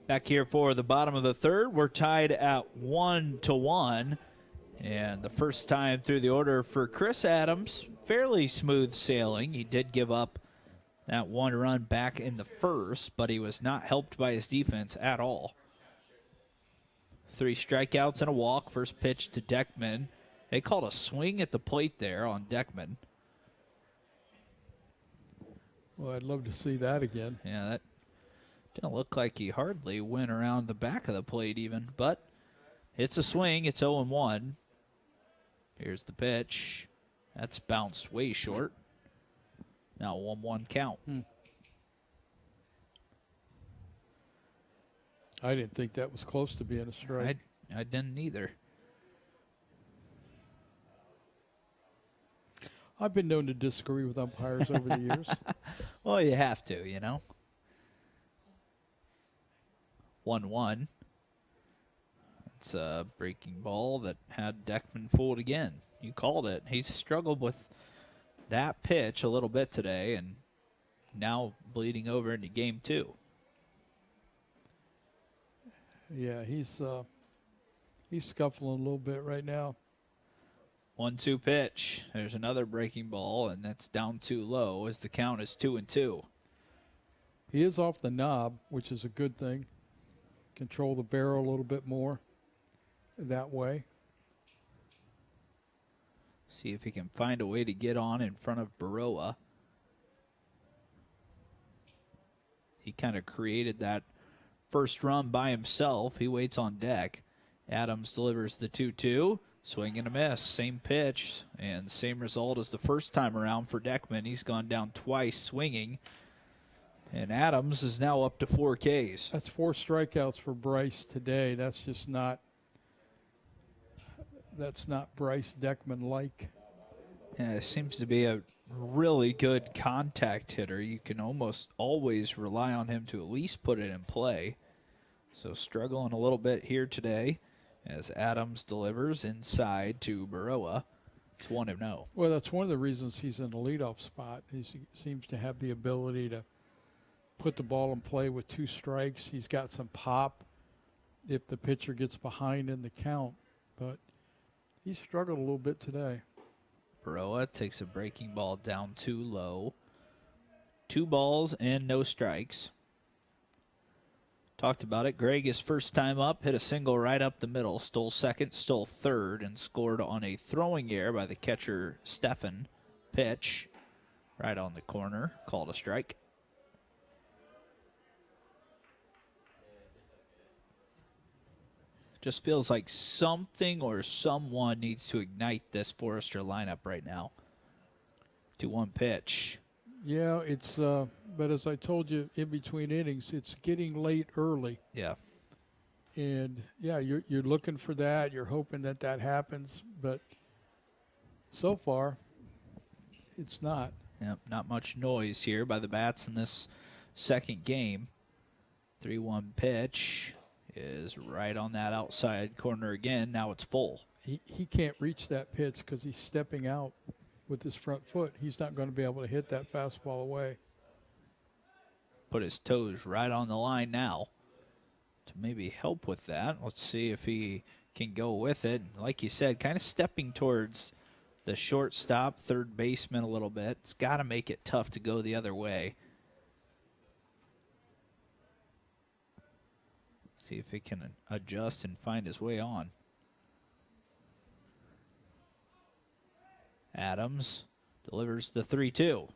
Speaker 1: Back here for the bottom of the third, we're tied at 1-1. And the first time through the order for Chris Adams, fairly smooth sailing. He did give up that one run back in the first, but he was not helped by his defense at all. 3 strikeouts and a walk. First pitch to Deckman. They called a swing at the plate there on Deckman.
Speaker 2: Well, I'd love to see that again.
Speaker 1: Yeah, that didn't look like he hardly went around the back of the plate even, but it's a swing. It's 0-1. Here's the pitch. That's bounced way short. Now 1-1 count.
Speaker 2: I didn't think that was close to being a strike.
Speaker 1: I didn't either.
Speaker 2: I've been known to disagree with umpires over the years.
Speaker 1: Well, you have to, you know. 1-1. It's a breaking ball that had Deckman fooled again. You called it. He's struggled with that pitch a little bit today, and now bleeding over into game 2.
Speaker 2: Yeah, he's scuffling a little bit right now.
Speaker 1: 1-2 pitch. There's another breaking ball, and that's down too low as the count is 2-2.
Speaker 2: He is off the knob, which is a good thing. Control the barrel a little bit more that way.
Speaker 1: See if he can find a way to get on in front of Baroa. He kind of created that first run by himself. He waits on deck. Adams delivers the 2-2. Swing and a miss. Same pitch and same result as the first time around for Deckman. He's gone down twice swinging. And Adams is now up to 4 Ks.
Speaker 2: That's 4 strikeouts for Bryce today. That's just not Bryce Deckman-like.
Speaker 1: Yeah, it seems to be a really good contact hitter. You can almost always rely on him to at least put it in play. So struggling a little bit here today as Adams delivers inside to Baroa. It's 1-0.
Speaker 2: Well, that's one of the reasons he's in the leadoff spot. He seems to have the ability to put the ball in play with 2 strikes. He's got some pop if the pitcher gets behind in the count, but he struggled a little bit today.
Speaker 1: Baroa takes a breaking ball down too low. 2 balls and no strikes. Talked about it. Greg, his first time up, hit a single right up the middle, stole second, stole third, and scored on a throwing error by the catcher, Stefan. Pitch right on the corner, called a strike. Just feels like something or someone needs to ignite this Forester lineup right now. 2-1 pitch.
Speaker 2: Yeah, it's but as I told you in between innings, it's getting late early.
Speaker 1: Yeah.
Speaker 2: And yeah, you're looking for that. You're hoping that happens, but so far, it's not.
Speaker 1: Yep, not much noise here by the bats in this second game. 3-1 pitch is right on that outside corner again. Now it's full.
Speaker 2: He can't reach that pitch because he's stepping out with his front foot. He's not going to be able to hit that fastball away.
Speaker 1: Put his toes right on the line now to maybe help with that. Let's see if he can go with it. Like you said, kind of stepping towards the shortstop, third baseman a little bit. It's got to make it tough to go the other way. See if he can adjust and find his way on. Adams delivers the 3-2.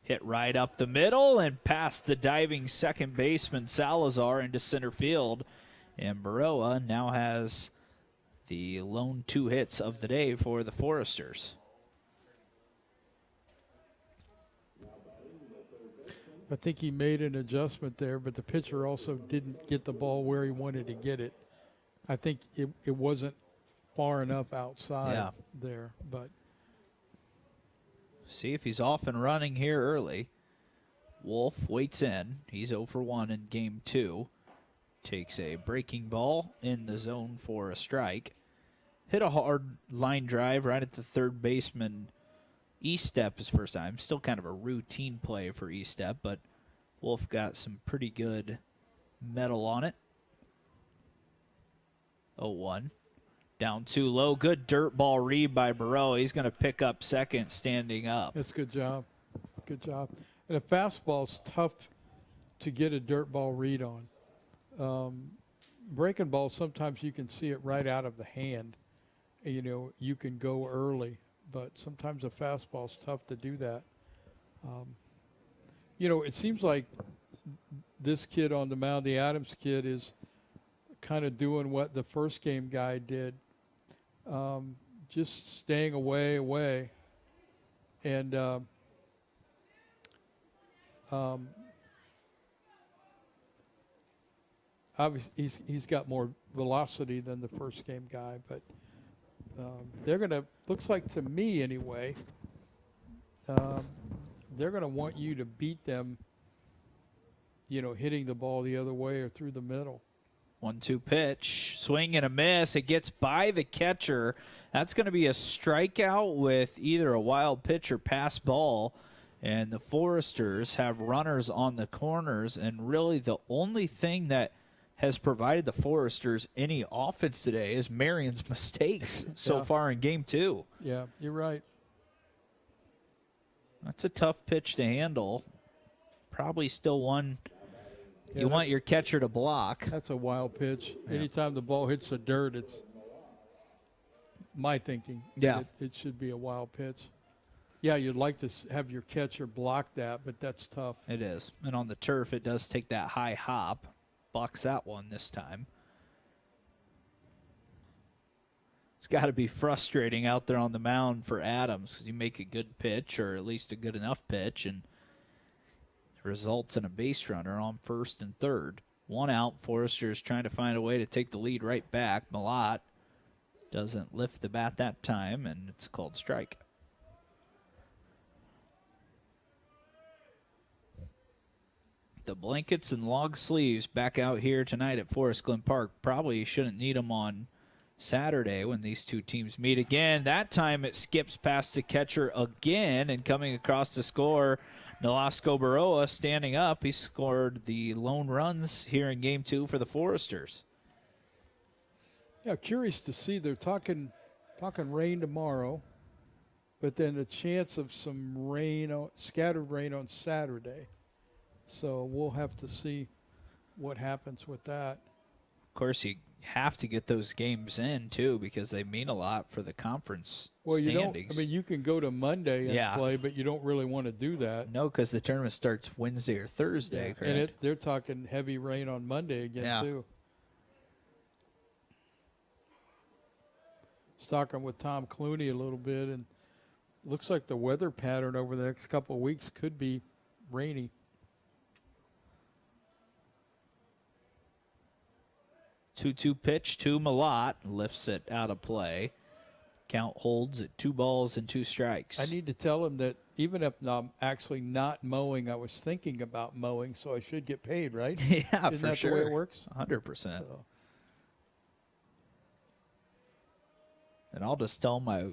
Speaker 1: Hit right up the middle and past the diving second baseman Salazar into center field. And Baroa now has the lone 2 hits of the day for the Foresters.
Speaker 2: I think he made an adjustment there, but the pitcher also didn't get the ball where he wanted to get it. I think it wasn't far enough outside there, but
Speaker 1: see if he's off and running here early. Wolf waits in. He's 0 for 1 in game 2. Takes a breaking ball in the zone for a strike. Hit a hard line drive right at the third baseman. E-step his first time. Still kind of a routine play for E-step, but Wolf got some pretty good metal on it. 0-1. Down too low. Good dirt ball read by Baroa. He's going to pick up second standing up.
Speaker 2: that's a good job. Good job. And a fastball's tough to get a dirt ball read on. Breaking balls, sometimes you can see it right out of the hand. You know, you can go early, but sometimes a fastball's tough to do that. You know, it seems like this kid on the mound, the Adams kid, is kind of doing what the first game guy did. Just staying away. And obviously he's got more velocity than the first game guy, but they're going to, looks like to me anyway, they're going to want you to beat them, you know, hitting the ball the other way or through the middle.
Speaker 1: 1-2 pitch, swing and a miss. It gets by the catcher. That's going to be a strikeout with either a wild pitch or pass ball. And the Foresters have runners on the corners. And really the only thing that has provided the Foresters any offense today is Marian's mistakes so far in game 2.
Speaker 2: Yeah, you're right.
Speaker 1: That's a tough pitch to handle. Probably still one you want your catcher to block.
Speaker 2: That's a wild pitch. Yeah. Anytime the ball hits the dirt, it's my thinking.
Speaker 1: Yeah.
Speaker 2: It should be a wild pitch. Yeah, you'd like to have your catcher block that, but that's tough.
Speaker 1: It is. And on the turf, it does take that high hop. Blocks that one this time. It's got to be frustrating out there on the mound for Adams because you make a good pitch or at least a good enough pitch and results in a base runner on first and third. 1 out. Foresters trying to find a way to take the lead right back. Malott doesn't lift the bat that time, and it's called strike. The blankets and log sleeves back out here tonight at Forest Glen Park. Probably shouldn't need them on Saturday when these two teams meet again. That time it skips past the catcher again, and coming across to score, Nolasco Baroa standing up. He scored the lone runs here in game 2 for the Foresters.
Speaker 2: Yeah, curious to see. They're talking rain tomorrow. but then a chance of some rain, scattered rain on Saturday. So we'll have to see what happens with that.
Speaker 1: Of course, you have to get those games in, too, because they mean a lot for the conference standings.
Speaker 2: You can go to Monday and
Speaker 1: Yeah.
Speaker 2: play, but you don't really want to do that.
Speaker 1: No, because the tournament starts Wednesday or Thursday, correct?
Speaker 2: And they're talking heavy rain on Monday again, too. I was talking with Tom Clooney a little bit, and looks like the weather pattern over the next couple of weeks could be rainy.
Speaker 1: Two pitch to Malott, lifts it out of play. Count holds at 2 balls and 2 strikes.
Speaker 2: I need to tell him that even if I'm actually not mowing, I was thinking about mowing, so I should get paid, right?
Speaker 1: Yeah,
Speaker 2: Isn't
Speaker 1: for
Speaker 2: that
Speaker 1: sure.
Speaker 2: the way it works?
Speaker 1: 100%.
Speaker 2: So.
Speaker 1: And I'll just tell them I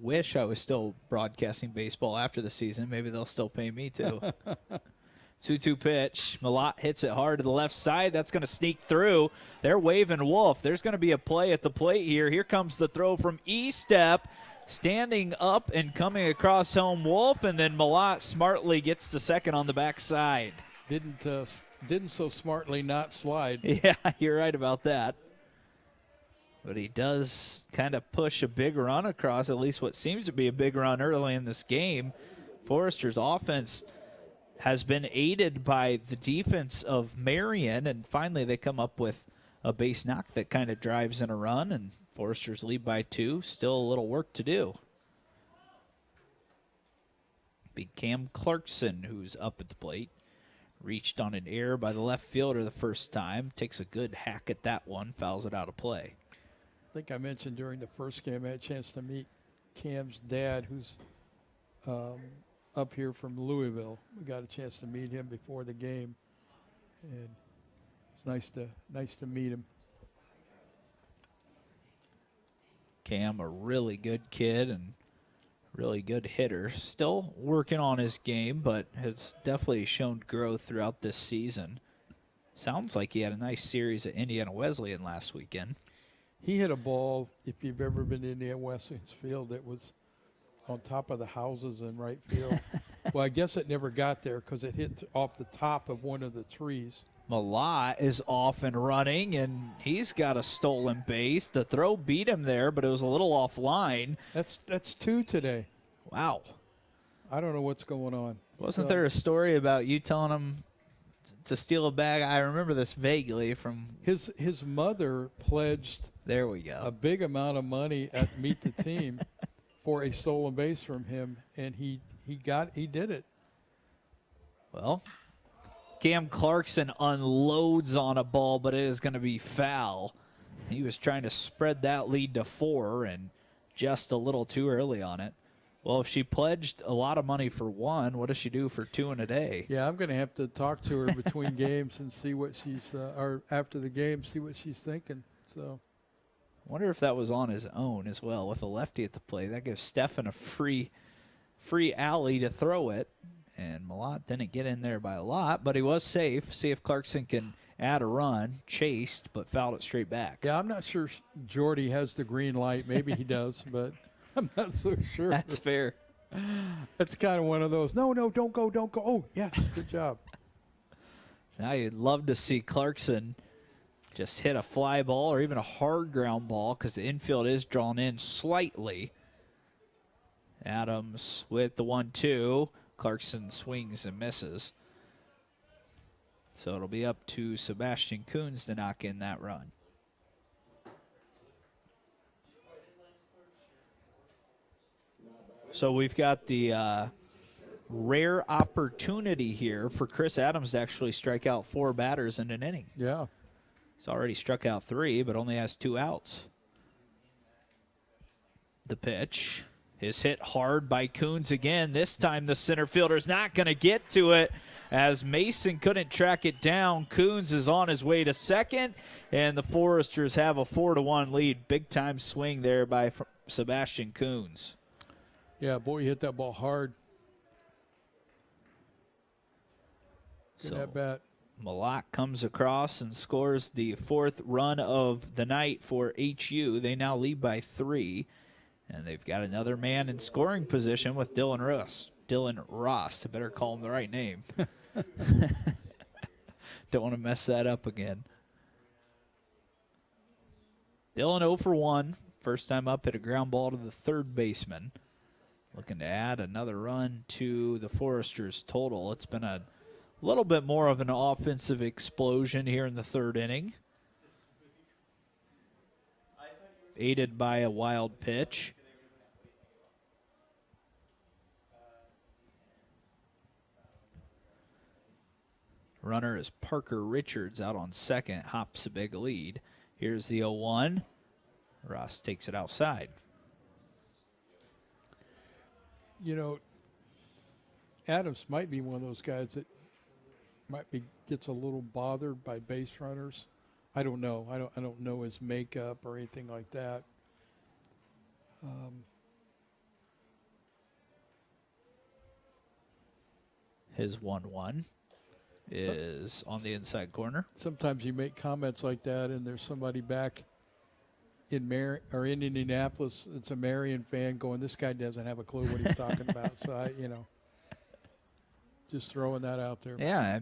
Speaker 1: wish I was still broadcasting baseball after the season. Maybe they'll still pay me, too. 2-2 pitch. Malott hits it hard to the left side. That's going to sneak through. They're waving Wolf. There's going to be a play at the plate here. Here comes the throw from E-Step. Standing up and coming across home, Wolf. And then Malott smartly gets to second on the backside.
Speaker 2: Didn't so smartly not slide.
Speaker 1: Yeah, you're right about that. But he does kind of push a big run across, at least what seems to be a big run early in this game. Forrester's offense has been aided by the defense of Marian, and finally they come up with a base knock that kind of drives in a run, and Forrester's lead by 2. Still a little work to do. Big Cam Clarkson, who's up at the plate. Reached on an error by the left fielder the first time. Takes a good hack at that one. Fouls it out of play.
Speaker 2: I think I mentioned during the first game I had a chance to meet Cam's dad, who's up here from Louisville. We got a chance to meet him before the game, and it's nice to meet him.
Speaker 1: Cam, a really good kid and really good hitter. Still working on his game, but has definitely shown growth throughout this season. Sounds like he had a nice series at Indiana Wesleyan last weekend.
Speaker 2: He hit a ball, if you've ever been to Indiana Wesleyan's field, that was on top of the houses in right field. Well, I guess it never got there because it hit off the top of one of the trees.
Speaker 1: Malott is off and running, and he's got a stolen base. The throw beat him there, but it was a little offline.
Speaker 2: That's 2 today.
Speaker 1: Wow.
Speaker 2: I don't know what's going on.
Speaker 1: Wasn't there a story about you telling him to steal a bag? I remember this vaguely from
Speaker 2: his mother pledged.
Speaker 1: There we go.
Speaker 2: A big amount of money at Meet the Team for a stolen base from him, and he did it.
Speaker 1: Well, Cam Clarkson unloads on a ball, but it is going to be foul. He was trying to spread that lead to 4 and just a little too early on it. Well, if she pledged a lot of money for 1, what does she do for 2 in a day?
Speaker 2: Yeah, I'm going to have to talk to her between games and see what she's, or after the game, see what she's thinking. So,
Speaker 1: I wonder if that was on his own as well with a lefty at the plate. That gives Stefan a free alley to throw it. And Malott didn't get in there by a lot, but he was safe. See if Clarkson can add a run. Chased, but fouled it straight back.
Speaker 2: Yeah, I'm not sure Jordy has the green light. Maybe he does, but I'm not so sure.
Speaker 1: That's fair.
Speaker 2: That's kind of one of those, no, don't go. Oh, yes, good job.
Speaker 1: Now you'd love to see Clarkson just hit a fly ball or even a hard ground ball because the infield is drawn in slightly. Adams with the 1-2. Clarkson swings and misses. So it'll be up to Sebastian Coons to knock in that run. So we've got the rare opportunity here for Chris Adams to actually strike out 4 batters in an inning.
Speaker 2: Yeah.
Speaker 1: He's already struck out 3, but only has 2 outs. The pitch is hit hard by Coons again. This time the center fielder's not going to get to it as Mason couldn't track it down. Coons is on his way to second, and the Foresters have a 4-1 lead. Big-time swing there by Sebastian Coons.
Speaker 2: Yeah, boy, he hit that ball hard. Good
Speaker 1: So
Speaker 2: at bat.
Speaker 1: Malott comes across and scores the 4th run of the night for HU. They now lead by 3. And they've got another man in scoring position with Dylan Ross. Dylan Ross. I better call him the right name. Don't want to mess that up again. Dylan 0 for 1. First time up, hit a ground ball to the third baseman. Looking to add another run to the Foresters' total. It's been a little bit more of an offensive explosion here in the third inning. Aided by a wild pitch. Runner is Parker Richards out on second, hops a big lead. Here's the 0-1. Ross takes it outside.
Speaker 2: You know, Adams might be one of those guys that gets a little bothered by base runners. I don't know. I don't know his makeup or anything like that.
Speaker 1: His 1-1 is on the inside corner.
Speaker 2: Sometimes you make comments like that, and there's somebody back in Indianapolis. It's a Marian fan going, "This guy doesn't have a clue what he's talking about." So just throwing that out there.
Speaker 1: Yeah,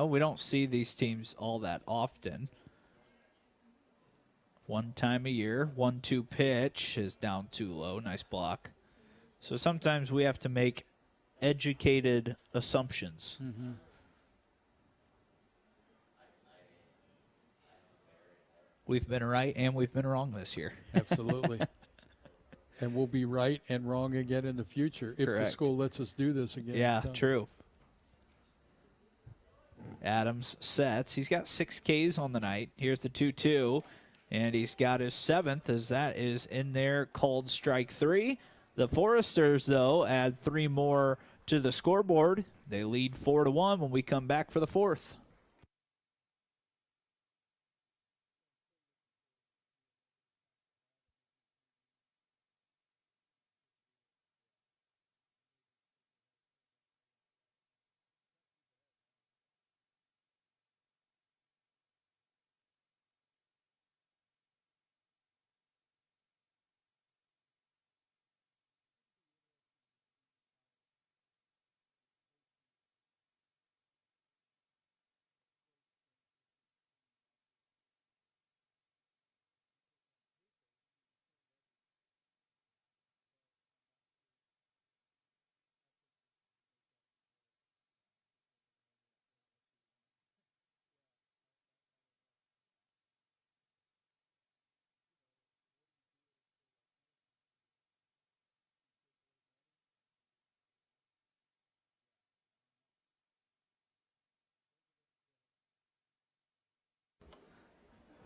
Speaker 1: we don't see these teams all that often. One time a year, 1-2 pitch is down too low. Nice block. So sometimes we have to make educated assumptions.
Speaker 2: Mm-hmm.
Speaker 1: We've been right and we've been wrong this year.
Speaker 2: Absolutely. And we'll be right and wrong again in the future if
Speaker 1: Correct.
Speaker 2: the school lets us do this again.
Speaker 1: Yeah,
Speaker 2: So.
Speaker 1: true. Adams sets. He's got 6 Ks on the night. Here's the 2-2. And he's got his 7th as that is in there, called strike 3. The Foresters, though, add 3 more to the scoreboard. They lead 4-1 when we come back for the 4th.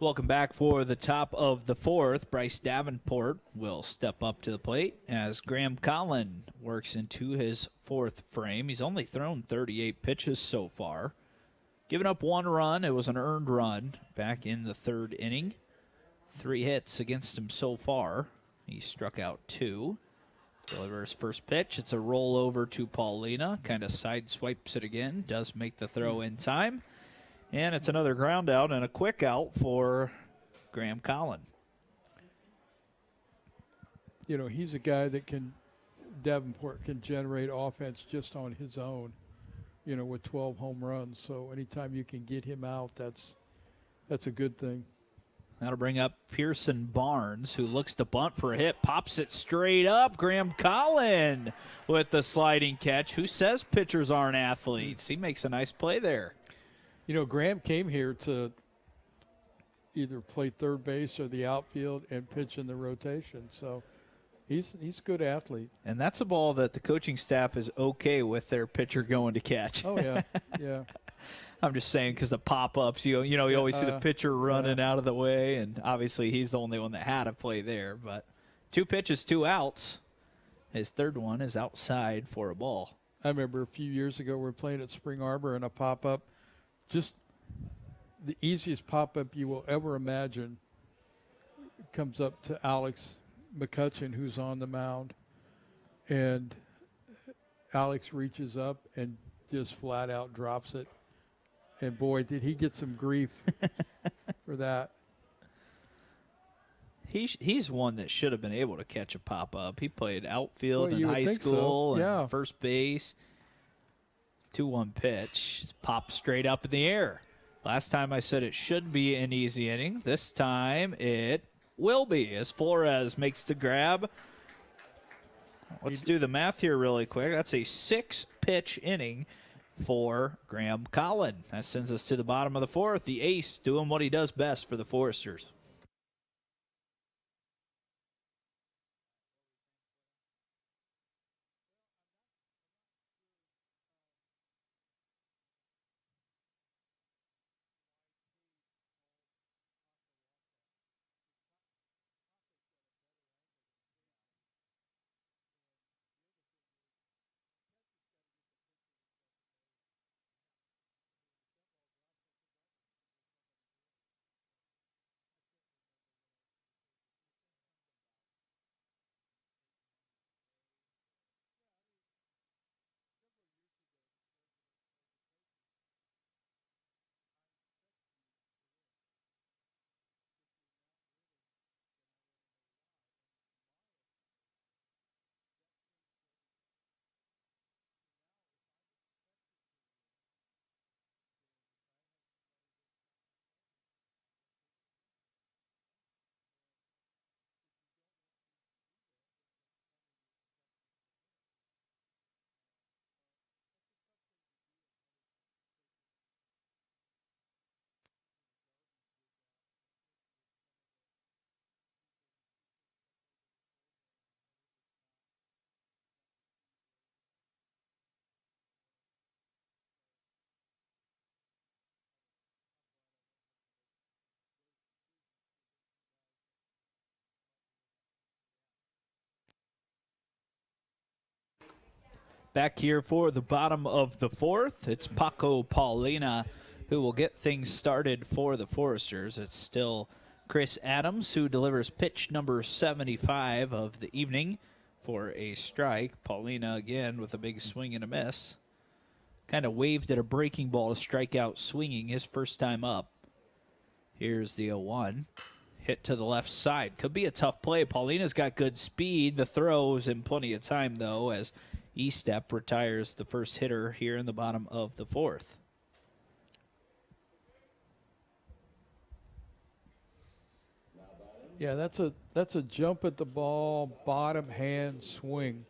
Speaker 1: Welcome back for the top of the 4th. Bryce Davenport will step up to the plate as Graham Collin works into his 4th frame. He's only thrown 38 pitches so far. Given up 1 run. It was an earned run back in the 3rd inning. 3 hits against him so far. He struck out 2. Delivers first pitch. It's a rollover to Paulina. Kind of side swipes it again. Does make the throw in time. And it's another ground out and a quick out for Graham Collin.
Speaker 2: He's a guy that Davenport can generate offense just on his own, with 12 home runs. So anytime you can get him out, that's a good thing.
Speaker 1: That'll bring up Pearson Barnes, who looks to bunt for a hit, pops it straight up. Graham Collin with the sliding catch. Who says pitchers aren't athletes? He makes a nice play there.
Speaker 2: Graham came here to either play third base or the outfield and pitch in the rotation. So he's a good athlete.
Speaker 1: And that's a ball that the coaching staff is okay with their pitcher going to catch.
Speaker 2: Oh, yeah, yeah.
Speaker 1: I'm just saying because the pop-ups, you always see the pitcher running out of the way, and obviously he's the only one that had a play there. But 2 pitches, 2 outs. His 3rd one is outside for a ball.
Speaker 2: I remember a few years ago we were playing at Spring Arbor and a pop-up. Just the easiest pop-up you will ever imagine comes up to Alex McCutcheon, who's on the mound. And Alex reaches up and just flat out drops it. And, boy, did he get some grief for that.
Speaker 1: He's one that should have been able to catch a pop-up. He played outfield
Speaker 2: Well,
Speaker 1: in
Speaker 2: you would
Speaker 1: high
Speaker 2: think so.
Speaker 1: school
Speaker 2: Yeah.
Speaker 1: and first base. 2-1 pitch. Just popped straight up in the air. Last time I said it should be an easy inning. This time it will be as Flores makes the grab. Let's do the math here really quick. That's a 6-pitch inning for Graham Collin. That sends us to the bottom of the 4th. The ace doing what he does best for the Foresters. Back here for the bottom of the 4th, it's Paco Paulina who will get things started for the Foresters. It's still Chris Adams who delivers pitch number 75 of the evening for a strike. Paulina again with a big swing and a miss. Kind of waved at a breaking ball to strike out swinging his first time up. Here's the 0-1. Hit to the left side. Could be a tough play. Paulina's got good speed. The throw's in plenty of time, though, as E-Step retires the first hitter here in the bottom of the 4th.
Speaker 2: Yeah, that's a jump at the ball, bottom hand swing.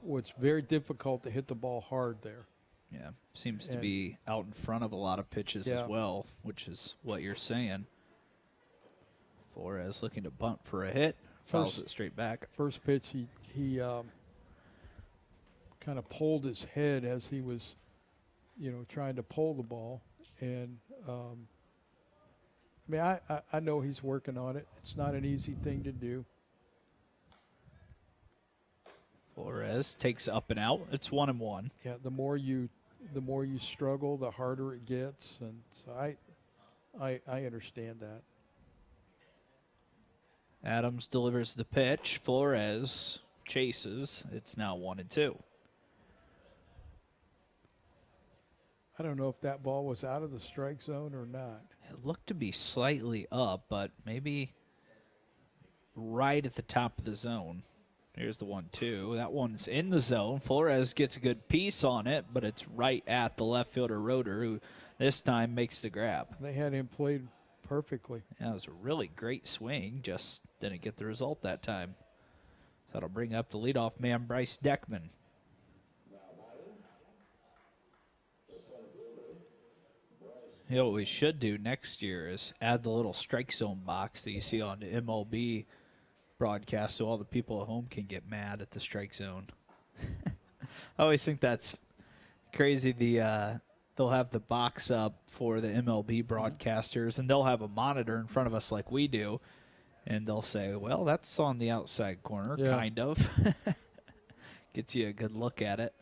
Speaker 2: It's very difficult to hit the ball hard there.
Speaker 1: Yeah, seems to be out in front of a lot of pitches as well, which is what you're saying. Flores looking to bunt for a hit, fouls it straight back.
Speaker 2: First pitch, he kind of pulled his head as he was, trying to pull the ball. And, I mean, I know he's working on it. It's not an easy thing to do.
Speaker 1: Flores takes up and out. It's 1-1.
Speaker 2: Yeah, the more you struggle, the harder it gets. And so I understand that.
Speaker 1: Adams delivers the pitch. Flores chases. It's now 1-2.
Speaker 2: I don't know if that ball was out of the strike zone or not.
Speaker 1: It looked to be slightly up, but maybe right at the top of the zone. Here's the 1-2. That one's in the zone. Flores gets a good piece on it, but it's right at the left fielder Roeder, who this time makes the grab.
Speaker 2: They had him played perfectly.
Speaker 1: Yeah, it was a really great swing, just didn't get the result that time. So that'll bring up the leadoff man, Bryce Deckman. You know what we should do next year is add the little strike zone box that you see on the MLB broadcast so all the people at home can get mad at the strike zone. I always think that's crazy. They'll have the box up for the MLB broadcasters, and they'll have a monitor in front of us like we do, and they'll say, well, that's on the outside corner, kind of. Gets you a good look at it.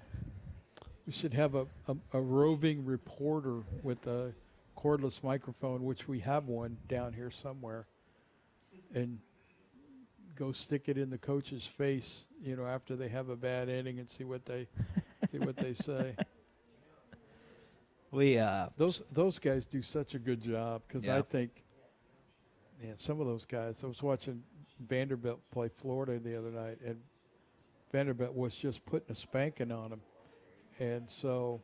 Speaker 2: We should have a roving reporter with a cordless microphone, which we have one down here somewhere, and go stick it in the coach's face, after they have a bad inning and see what they say. Those guys do such a good job because I think, some of those guys. I was watching Vanderbilt play Florida the other night, and Vanderbilt was just putting a spanking on them. And so,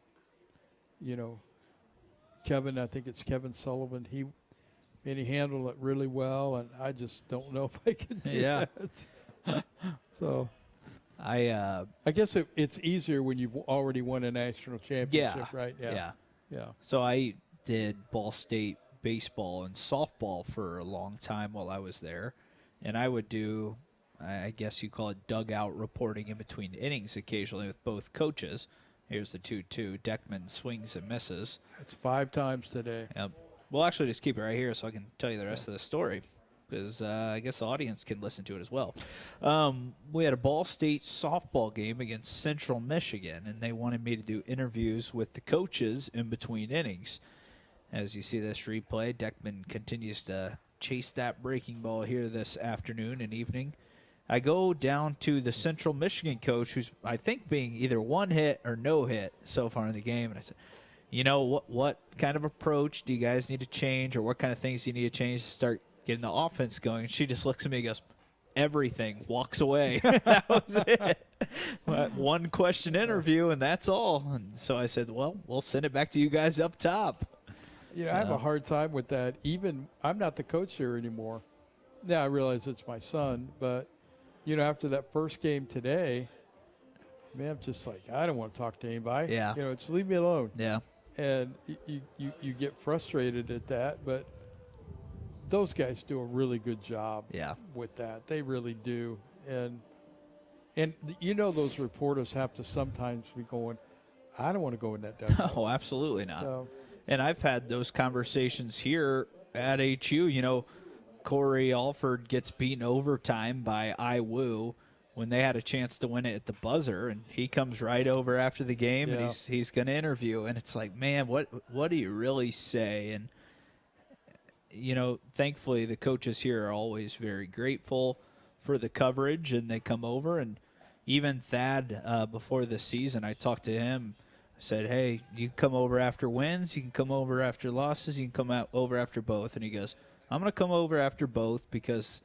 Speaker 2: Kevin, I think it's Kevin Sullivan, he handled it really well, and I just don't know if I can do that. So
Speaker 1: I
Speaker 2: guess it's easier when you've already won a national championship, right?
Speaker 1: Yeah.
Speaker 2: Yeah.
Speaker 1: So I did Ball State baseball and softball for a long time while I was there, and I would do, I guess you call it dugout reporting in between innings occasionally with both coaches. Here's the 2-2. Deckman swings and misses.
Speaker 2: It's 5 times today.
Speaker 1: Yep. We'll actually just keep it right here so I can tell you the rest of the story, because I guess the audience can listen to it as well. We had a Ball State softball game against Central Michigan, and they wanted me to do interviews with the coaches in between innings. As you see this replay, Deckman continues to chase that breaking ball here this afternoon and evening. I go down to the Central Michigan coach, who's, I think, being either one hit or no hit so far in the game, and I said, what kind of approach do you guys need to change, or what kind of things do you need to change to start getting the offense going? And she just looks at me and goes, everything, walks away. That was it. One question interview, and that's all. And so I said, well, we'll send it back to you guys up top.
Speaker 2: I have a hard time with that. Even I'm not the coach here anymore. Yeah, I realize it's my son, but, after that first game today, man, I'm just like, I don't want to talk to anybody.
Speaker 1: Yeah.
Speaker 2: Just leave me alone.
Speaker 1: Yeah.
Speaker 2: And you get frustrated at that, but those guys do a really good job with that. They really do. And those reporters have to sometimes be going, I don't want to go in that dugout.
Speaker 1: Oh, absolutely not.
Speaker 2: So,
Speaker 1: and I've had those conversations here at HU. Corey Alford gets beaten overtime by IWU when they had a chance to win it at the buzzer, and he comes right over after the game, and he's going to interview. And it's like, man, what do you really say? And, thankfully the coaches here are always very grateful for the coverage, and they come over. And even Thad, before the season, I talked to him. I said, hey, you can come over after wins, you can come over after losses, you can come over after both. And he goes, I'm going to come over after both because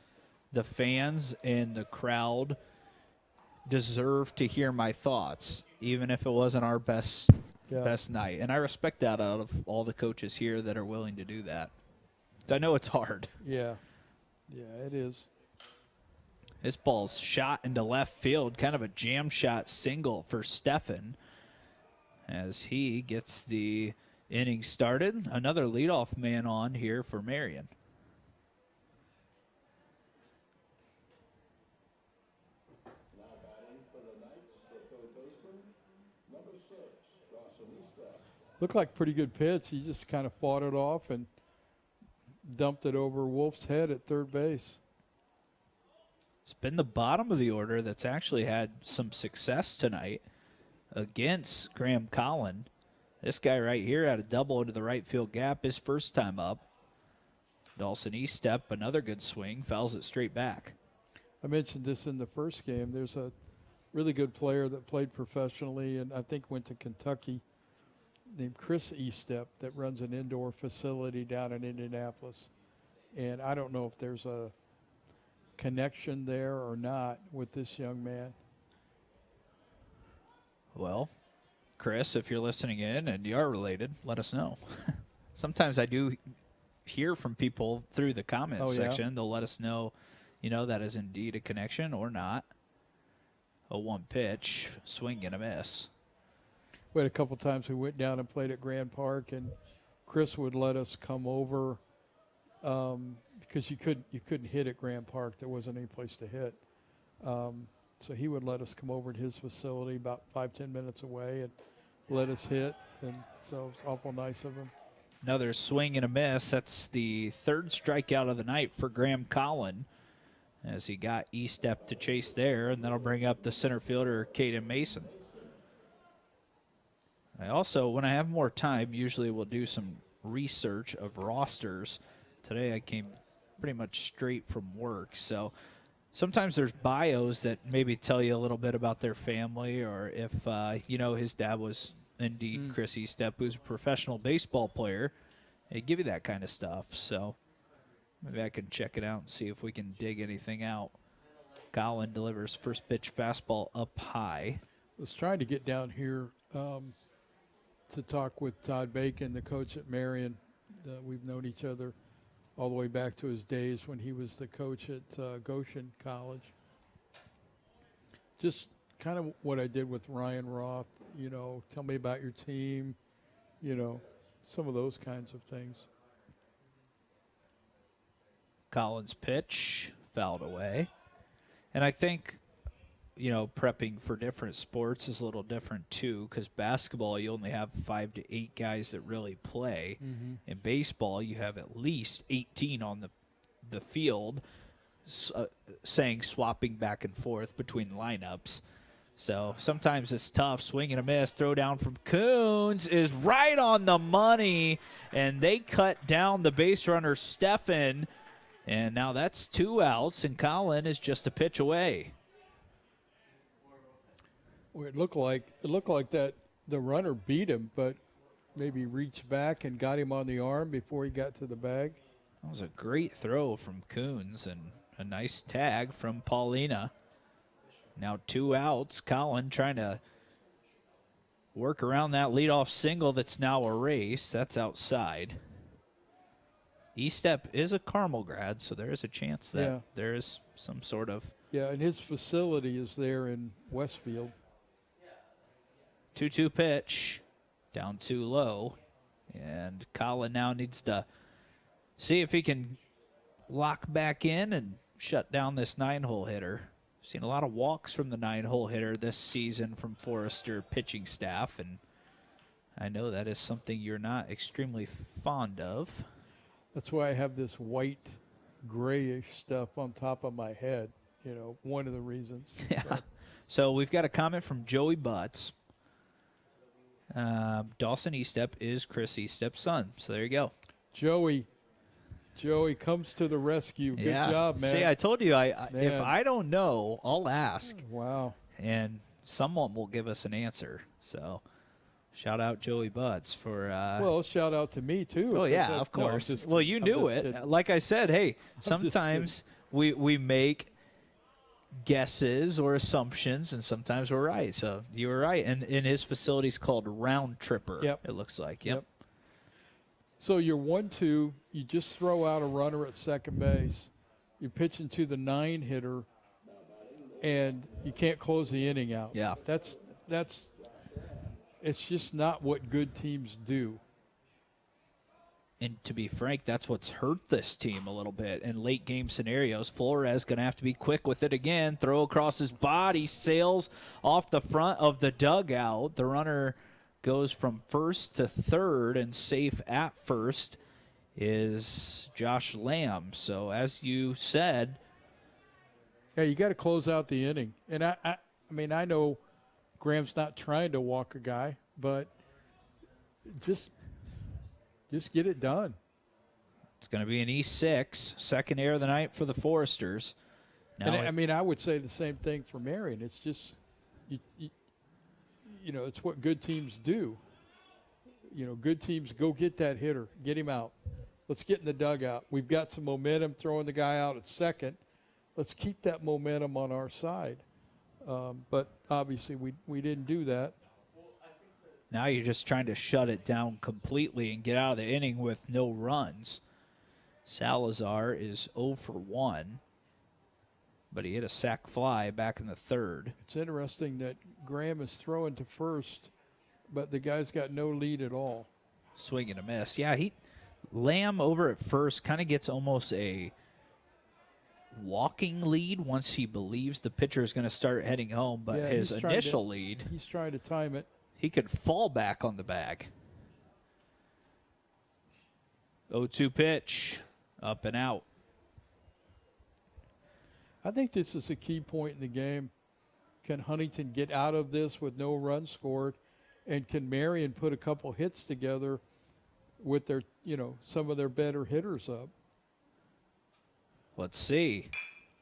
Speaker 1: the fans and the crowd deserve to hear my thoughts, even if it wasn't our best night. And I respect that out of all the coaches here that are willing to do that. I know it's hard.
Speaker 2: Yeah, it is.
Speaker 1: This ball's shot into left field, kind of a jam shot single for Steffen as he gets the inning started. Another leadoff man on here for Marian.
Speaker 2: Looked like a pretty good pitch. He just kind of fought it off and dumped it over Wolf's head at third base.
Speaker 1: It's been the bottom of the order that's actually had some success tonight against Graham Collin. This guy right here had a double into the right field gap his first time up. Dawson Eastep, another good swing, fouls it straight back.
Speaker 2: I mentioned this in the first game. There's a really good player that played professionally and I think went to Kentucky named Chris Eastep that runs an indoor facility down in Indianapolis. And I don't know if there's a connection there or not with this young man.
Speaker 1: Well, Chris, if you're listening in and you are related, let us know. Sometimes I do hear from people through the comments section. They'll let us know, that is indeed a connection or not. A 1-pitch, swing and a miss.
Speaker 2: We had a couple times we went down and played at Grand Park, and Chris would let us come over because you couldn't hit at Grand Park. There wasn't any place to hit. So he would let us come over to his facility about 5-10 minutes away and let us hit, and so it's awful nice of him.
Speaker 1: Another swing and a miss. That's the third strikeout of the night for Graham Collin as he got Eastep to chase there, and that'll bring up the center fielder, Caden Mason. I also, when I have more time, usually will do some research of rosters. Today I came pretty much straight from work, so sometimes there's bios that maybe tell you a little bit about their family, or if, his dad was indeed Chris Eastep, who's a professional baseball player. They give you that kind of stuff. So Maybe I can check it out and see if we can dig anything out. Colin delivers first pitch fastball up high.
Speaker 2: I was trying to get down here to talk with Todd Bacon, the coach at Marian. We've known each other all the way back to his days when he was the coach at Goshen College. Just kind of what I did with Ryan Roth, tell me about your team, some of those kinds of things.
Speaker 1: Colin's pitch fouled away. And I think, prepping for different sports is a little different too, because basketball, you only have 5 to 8 guys that really play.
Speaker 2: Mm-hmm.
Speaker 1: In baseball, you have at least 18 on the field, swapping back and forth between lineups. So sometimes it's tough. Swing and a miss. Throw down from Coons is right on the money, and they cut down the base runner, Steffen. And now that's 2 outs, and Colin is just a pitch away.
Speaker 2: Well, it looked like that the runner beat him, but maybe reached back and got him on the arm before he got to the bag.
Speaker 1: That was a great throw from Coons and a nice tag from Paulina. Now 2 outs. Colin trying to work around that leadoff single that's now erased. That's outside. Estep is a Carmel grad, so there is a chance that there is some sort of...
Speaker 2: Yeah, and his facility is there in Westfield.
Speaker 1: 2-2 pitch, down too low. And Colin now needs to see if he can lock back in and shut down this 9-hole hitter. Seen a lot of walks from the 9-hole hitter this season from Forrester pitching staff, and I know that is something you're not extremely fond of.
Speaker 2: That's why I have this white, grayish stuff on top of my head, one of the reasons.
Speaker 1: Yeah. So we've got a comment from Joey Butts. Dawson Estep is Chris Estep's son. So there you go.
Speaker 2: Joey comes to the rescue. Good job, man.
Speaker 1: See, I told you, if I don't know, I'll ask.
Speaker 2: Wow.
Speaker 1: And someone will give us an answer. So shout out Joey Butts for...
Speaker 2: well, shout out to me, too.
Speaker 1: Oh, yeah, of course. Well, you knew it.
Speaker 2: Kidding.
Speaker 1: Like I said, hey, sometimes we make guesses or assumptions, and sometimes we're right. So you were right. And in his facility is called Round Tripper, it looks like. Yep.
Speaker 2: So you're 1-2. You just throw out a runner at second base. You're pitching to the 9-hitter, and you can't close the inning out.
Speaker 1: Yeah.
Speaker 2: That's it's just not what good teams do.
Speaker 1: And to be frank, that's what's hurt this team a little bit in late game scenarios. Flores going to have to be quick with it again. Throw across his body, sails off the front of the dugout. The runner goes from first to third, and safe at first is Josh Lamb. So as you said,
Speaker 2: yeah, you got to close out the inning. And I know Graham's not trying to walk a guy, but just get it done.
Speaker 1: It's going to be an E6, second air of the night for the Foresters.
Speaker 2: Now, and I would say the same thing for Marian. It's just, it's what good teams do. Good teams go get that hitter, get him out. Let's get in the dugout. We've got some momentum throwing the guy out at second. Let's keep that momentum on our side. But obviously we didn't do that.
Speaker 1: Now you're just trying to shut it down completely and get out of the inning with no runs. Salazar is 0 for 1, but he hit a sac fly back in the third.
Speaker 2: It's interesting that Graham is throwing to first, but the guy's got no lead at all.
Speaker 1: Swing and a miss. Yeah, Lamb over at first kind of gets almost a walking lead once he believes the pitcher is going to start heading home, but his initial lead,
Speaker 2: he's trying to time it.
Speaker 1: He could fall back on the bag. 0-2 pitch, up and out.
Speaker 2: I think this is a key point in the game. Can Huntington get out of this with no runs scored? And can Marian put a couple hits together with their, some of their better hitters up?
Speaker 1: Let's see.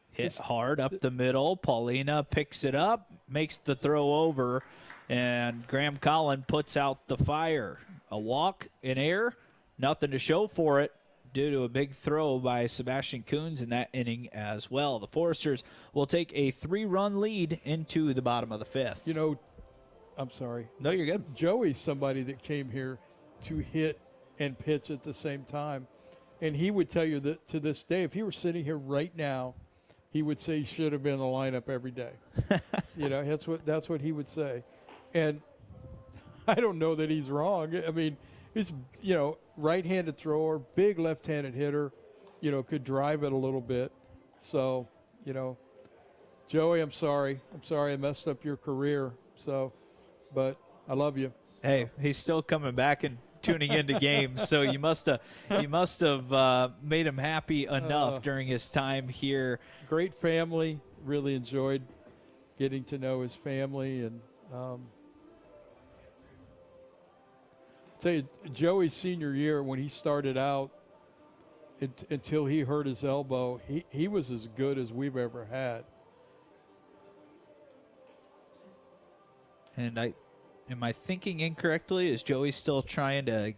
Speaker 1: Hit hard up the middle. Paulina picks it up, makes the throw over, and Graham Collin puts out the fire. A walk in air, nothing to show for it. due to a big throw by Sebastian Coons in that inning as well. The Foresters will take a 3-run lead into the bottom of the 5th.
Speaker 2: You know, I'm sorry.
Speaker 1: No, you're good.
Speaker 2: Joey's somebody that came here to hit and pitch at the same time. And he would tell you that to this day, if he were sitting here right now, he would say he should have been in the lineup every day. You know, that's what he would say. And I don't know that he's wrong. I mean, he's, you know, right-handed thrower, big left-handed hitter, you know, could drive it a little bit. So, you know, Joey, I'm sorry. I messed up your career. So, but I love you.
Speaker 1: Hey, he's still coming back and tuning into games, so you must have made him happy enough during his time here.
Speaker 2: Great family. Really enjoyed getting to know his family. And tell you, Joey's senior year, when he started out, until he hurt his elbow, he was as good as we've ever had.
Speaker 1: And am I thinking incorrectly? Is Joey still trying to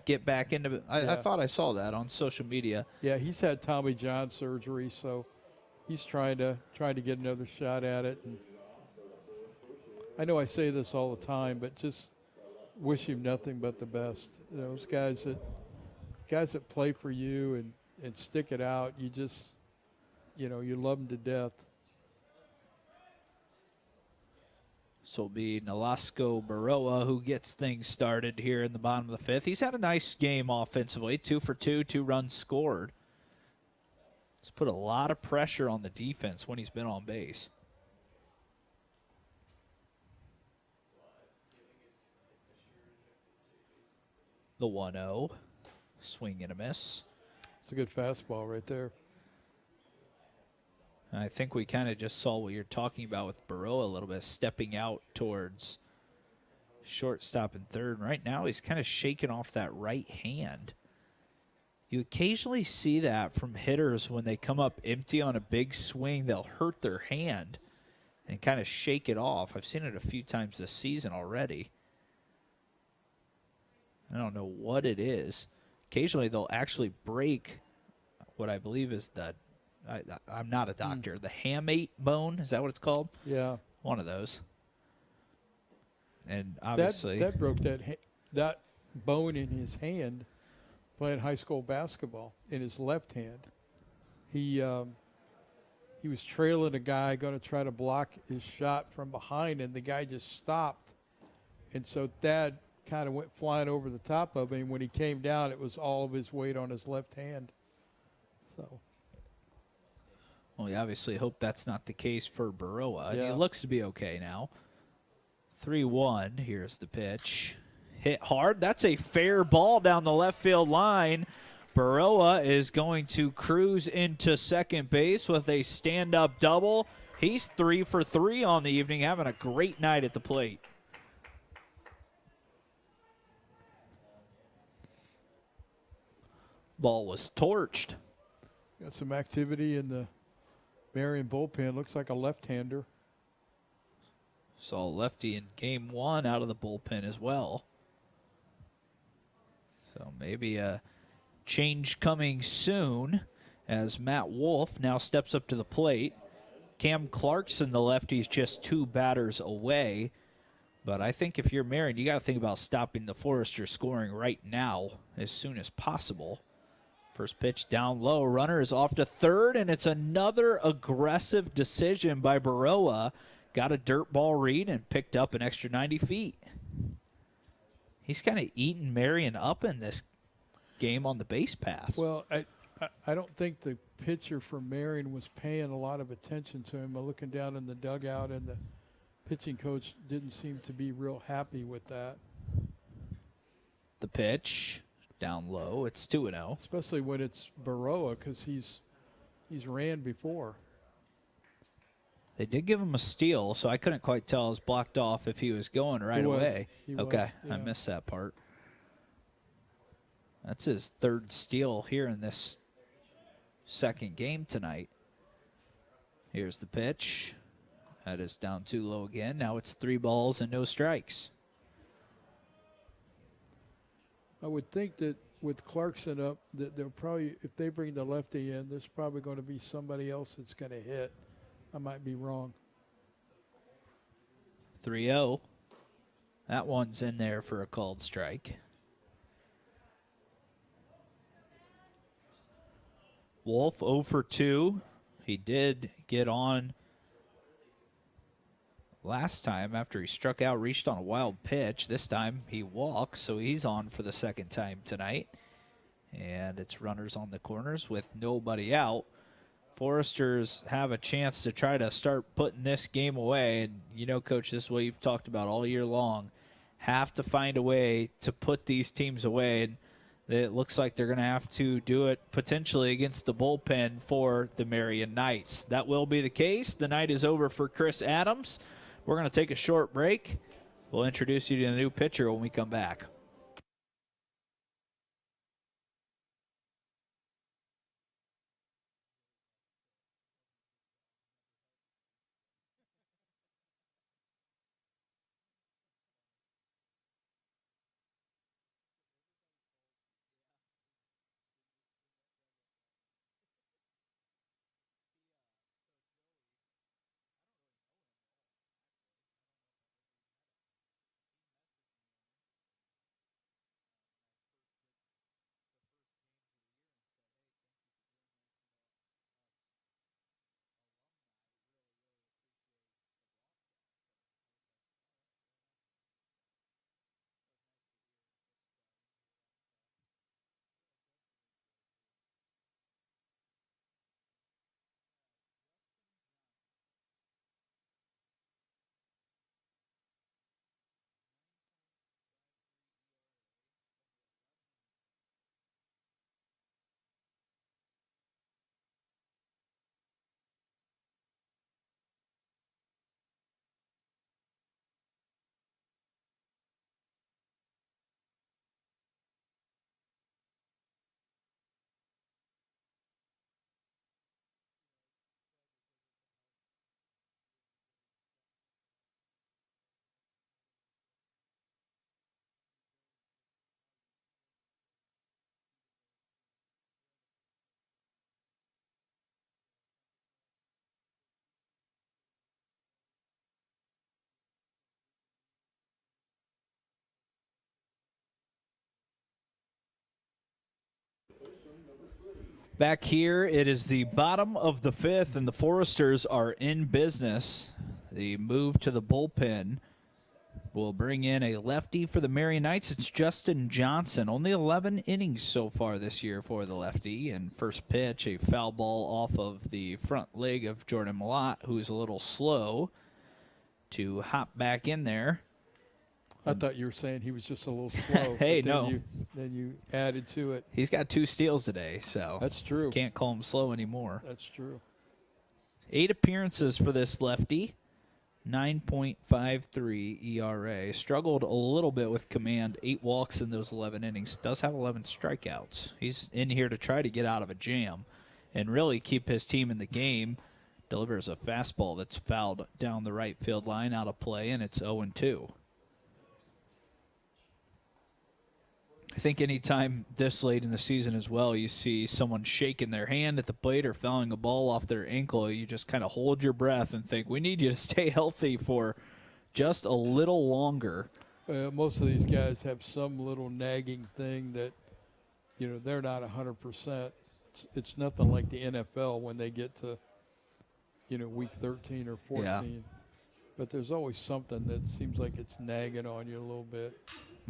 Speaker 1: get back into it? I thought I saw that on social media.
Speaker 2: Yeah, he's had Tommy John surgery, so he's trying to get another shot at it. And I know I say this all the time, but just wish him nothing but the best. You know, those guys that play for you and stick it out, you just, you know, you love them to death.
Speaker 1: So it'll be Nolasco Baroa who gets things started here in the bottom of the 5th. He's had a nice game offensively, 2 for 2, 2 runs scored. It's put a lot of pressure on the defense when he's been on base. The 1-0, swing and a miss.
Speaker 2: It's a good fastball right there.
Speaker 1: I think we kind of just saw what you're talking about with Baroa a little bit, stepping out towards shortstop and third. Right now, he's kind of shaking off that right hand. You occasionally see that from hitters when they come up empty on a big swing. They'll hurt their hand and kind of shake it off. I've seen it a few times this season already. I don't know what it is. Occasionally, they'll actually break what I believe is the I'm not a doctor. The hamate bone, is that what it's called?
Speaker 2: Yeah.
Speaker 1: One of those. And obviously
Speaker 2: that broke that bone in his hand playing high school basketball in his left hand. He was trailing a guy going to try to block his shot from behind, and the guy just stopped. And so Thad kind of went flying over the top of him. When he came down, it was all of his weight on his left hand. So.
Speaker 1: Well, we obviously hope that's not the case for Baroa.
Speaker 2: Yeah.
Speaker 1: He looks to be okay now. 3-1. Here's the pitch. Hit hard. That's a fair ball down the left field line. Baroa is going to cruise into second base with a stand-up double. He's 3 for 3 on the evening, having a great night at the plate. Ball was torched.
Speaker 2: Got some activity in the Marian bullpen. Looks like a left-hander.
Speaker 1: Saw lefty in game 1 out of the bullpen as well. So maybe a change coming soon as Matt Wolf now steps up to the plate. Cam Clarkson, the lefty, is just 2 batters away. But I think if you're Marian, you got to think about stopping the Foresters scoring right now as soon as possible. First pitch down low. Runner is off to third, and it's another aggressive decision by Baroa. Got a dirt ball read and picked up an extra 90 feet. He's kind of eating Marian up in this game on the base path.
Speaker 2: Well, I don't think the pitcher from Marian was paying a lot of attention to him. Looking down in the dugout, and the pitching coach didn't seem to be real happy with that.
Speaker 1: The pitch. Down low, it's 2-0.
Speaker 2: Especially when it's Baroa, because he's ran before.
Speaker 1: They did give him a steal, so I couldn't quite tell. It was blocked off if he was going right away. Okay,
Speaker 2: yeah.
Speaker 1: I missed that part. That's his 3rd steal here in this second game tonight. Here's the pitch. That is down too low again. Now it's 3 balls and no strikes.
Speaker 2: I would think that with Clarkson up, that they'll probably, if they bring the lefty in, there's probably going to be somebody else that's going to hit. I might be wrong.
Speaker 1: 3-0. That one's in there for a called strike. Wolf 0 for 2. He did get on last time after he struck out, reached on a wild pitch. This time he walked, so he's on for the second time tonight. And it's runners on the corners with nobody out. Foresters have a chance to try to start putting this game away. And, you know, Coach, this is what you've talked about all year long. Have to find a way to put these teams away. And it looks like they're going to have to do it potentially against the bullpen for the Marian Knights. That will be the case. The night is over for Chris Adams. We're going to take a short break. We'll introduce you to the new pitcher when we come back. Back here, it is the bottom of the fifth, and the Foresters are in business. The move to the bullpen will bring in a lefty for the Marian Knights. It's Justin Johnson. Only 11 innings so far this year for the lefty. And first pitch, a foul ball off of the front leg of Jordan Malott, who's a little slow to hop back in there.
Speaker 2: I thought you were saying he was just a little slow.
Speaker 1: Hey,
Speaker 2: then you added to it.
Speaker 1: He's got 2 steals today, so
Speaker 2: that's true.
Speaker 1: Can't call him slow anymore.
Speaker 2: That's true.
Speaker 1: 8 appearances for this lefty. 9.53 ERA. Struggled a little bit with command. 8 walks in those 11 innings. Does have 11 strikeouts. He's in here to try to get out of a jam and really keep his team in the game. Delivers a fastball that's fouled down the right field line, out of play, and it's 0-2. I think anytime this late in the season as well, you see someone shaking their hand at the plate or fouling a ball off their ankle, you just kind of hold your breath and think, we need you to stay healthy for just a little longer.
Speaker 2: Most of these guys have some little nagging thing that, you know, they're not 100%. It's nothing like the NFL when they get to, you know, week 13 or 14.
Speaker 1: Yeah.
Speaker 2: But there's always something that seems like it's nagging on you a little bit.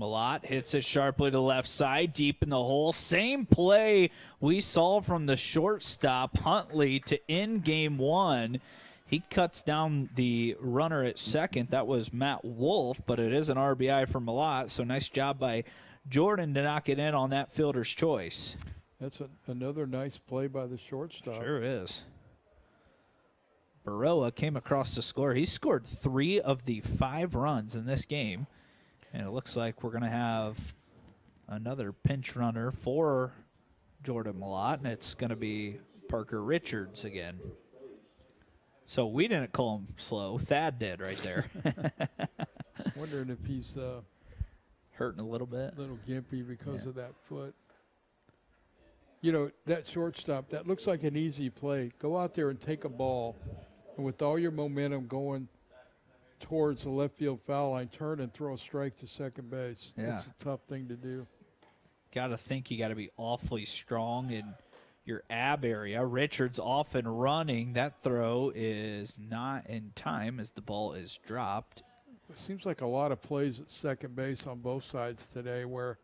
Speaker 1: Malott hits it sharply to the left side, deep in the hole. Same play we saw from the shortstop, Huntley, to end game 1. He cuts down the runner at second. That was Matt Wolf, but it is an RBI for Malott, so nice job by Jordan to knock it in on that fielder's choice.
Speaker 2: That's another nice play by the shortstop.
Speaker 1: Sure is. Baroa came across to score. He scored 3 of the 5 runs in this game. And it looks like we're going to have another pinch runner for Jordan Malott, and it's going to be Parker Richards again. So we didn't call him slow. Thad did right there.
Speaker 2: Wondering if he's
Speaker 1: hurting a little bit.
Speaker 2: A little gimpy because of that foot. you know, that shortstop, that looks like an easy play. Go out there and take a ball, and with all your momentum going towards the left field foul line, turn and throw a strike to second base.
Speaker 1: Yeah.
Speaker 2: It's a tough thing to do.
Speaker 1: Got to think you got to be awfully strong in your ab area. Richards off and running. That throw is not in time as the ball is dropped.
Speaker 2: It seems like a lot of plays at second base on both sides today where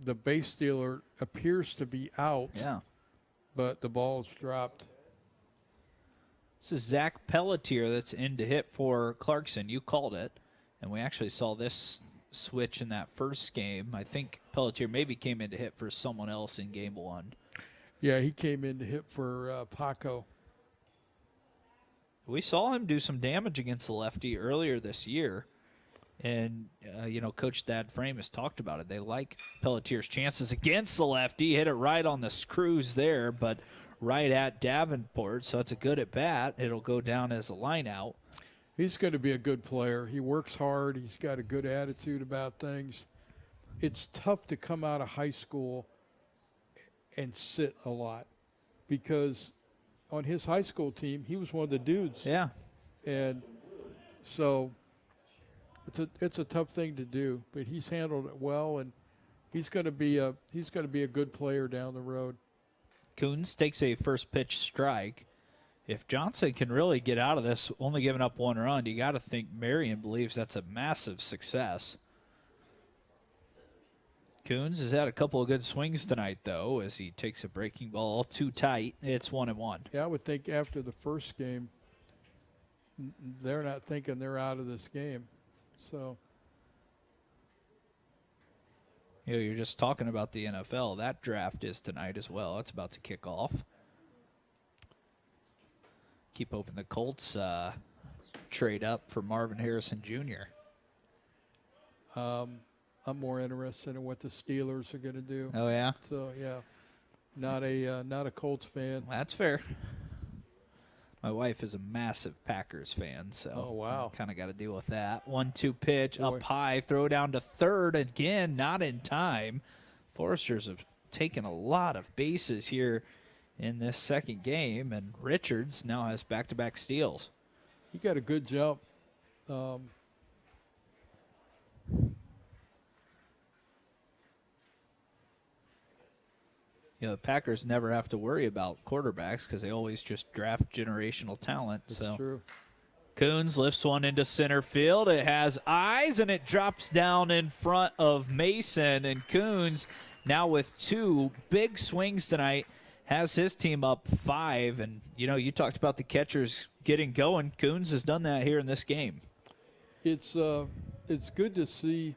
Speaker 2: the base stealer appears to be out,
Speaker 1: Yeah.
Speaker 2: but the ball is dropped.
Speaker 1: This is Zach Pelletier that's in to hit for Clarkson. You called it. And we actually saw this switch in that first game. I think Pelletier maybe came in to hit for someone else in game one.
Speaker 2: Yeah, he came in to hit for Paco.
Speaker 1: We saw him do some damage against the lefty earlier this year. And, Coach Thad Frame has talked about it. They like Pelletier's chances against the lefty. He hit it right on the screws there, but right at Davenport. So it's a good at bat. It'll go down as a line out.
Speaker 2: He's going to be a good player. He works hard. He's got a good attitude about things. It's tough to come out of high school and sit a lot because on his high school team, he was one of the dudes.
Speaker 1: Yeah.
Speaker 2: And so it's a tough thing to do, but he's handled it well, and he's going to be a good player down the road.
Speaker 1: Coons takes a first pitch strike. If Johnson can really get out of this, only giving up one run, you got to think Marian believes that's a massive success. Coons has had a couple of good swings tonight, though, as he takes a breaking ball too tight. It's 1-1.
Speaker 2: Yeah, I would think after the first game, they're not thinking they're out of this game. So,
Speaker 1: You're just talking about the NFL. That draft is tonight as well. It's about to kick off. Keep hoping the Colts trade up for Marvin Harrison Jr.
Speaker 2: I'm more interested in what the Steelers are going to do.
Speaker 1: Oh, yeah?
Speaker 2: So, yeah, not a Colts fan.
Speaker 1: That's fair. My wife is a massive Packers fan, so
Speaker 2: oh, wow.
Speaker 1: Kind of got to deal with that. 1-2 pitch,
Speaker 2: Boy.
Speaker 1: up high, throw down to third again, not in time. Foresters have taken a lot of bases here in this second game, and Richards now has back-to-back steals.
Speaker 2: He got a good jump.
Speaker 1: The Packers never have to worry about quarterbacks because they always just draft generational talent.
Speaker 2: That's
Speaker 1: so
Speaker 2: true.
Speaker 1: Coons lifts one into center field. It has eyes, and it drops down in front of Mason. And Coons, now with two big swings tonight, has his team up 5. And, you talked about the catchers getting going. Coons has done that here in this game.
Speaker 2: It's good to see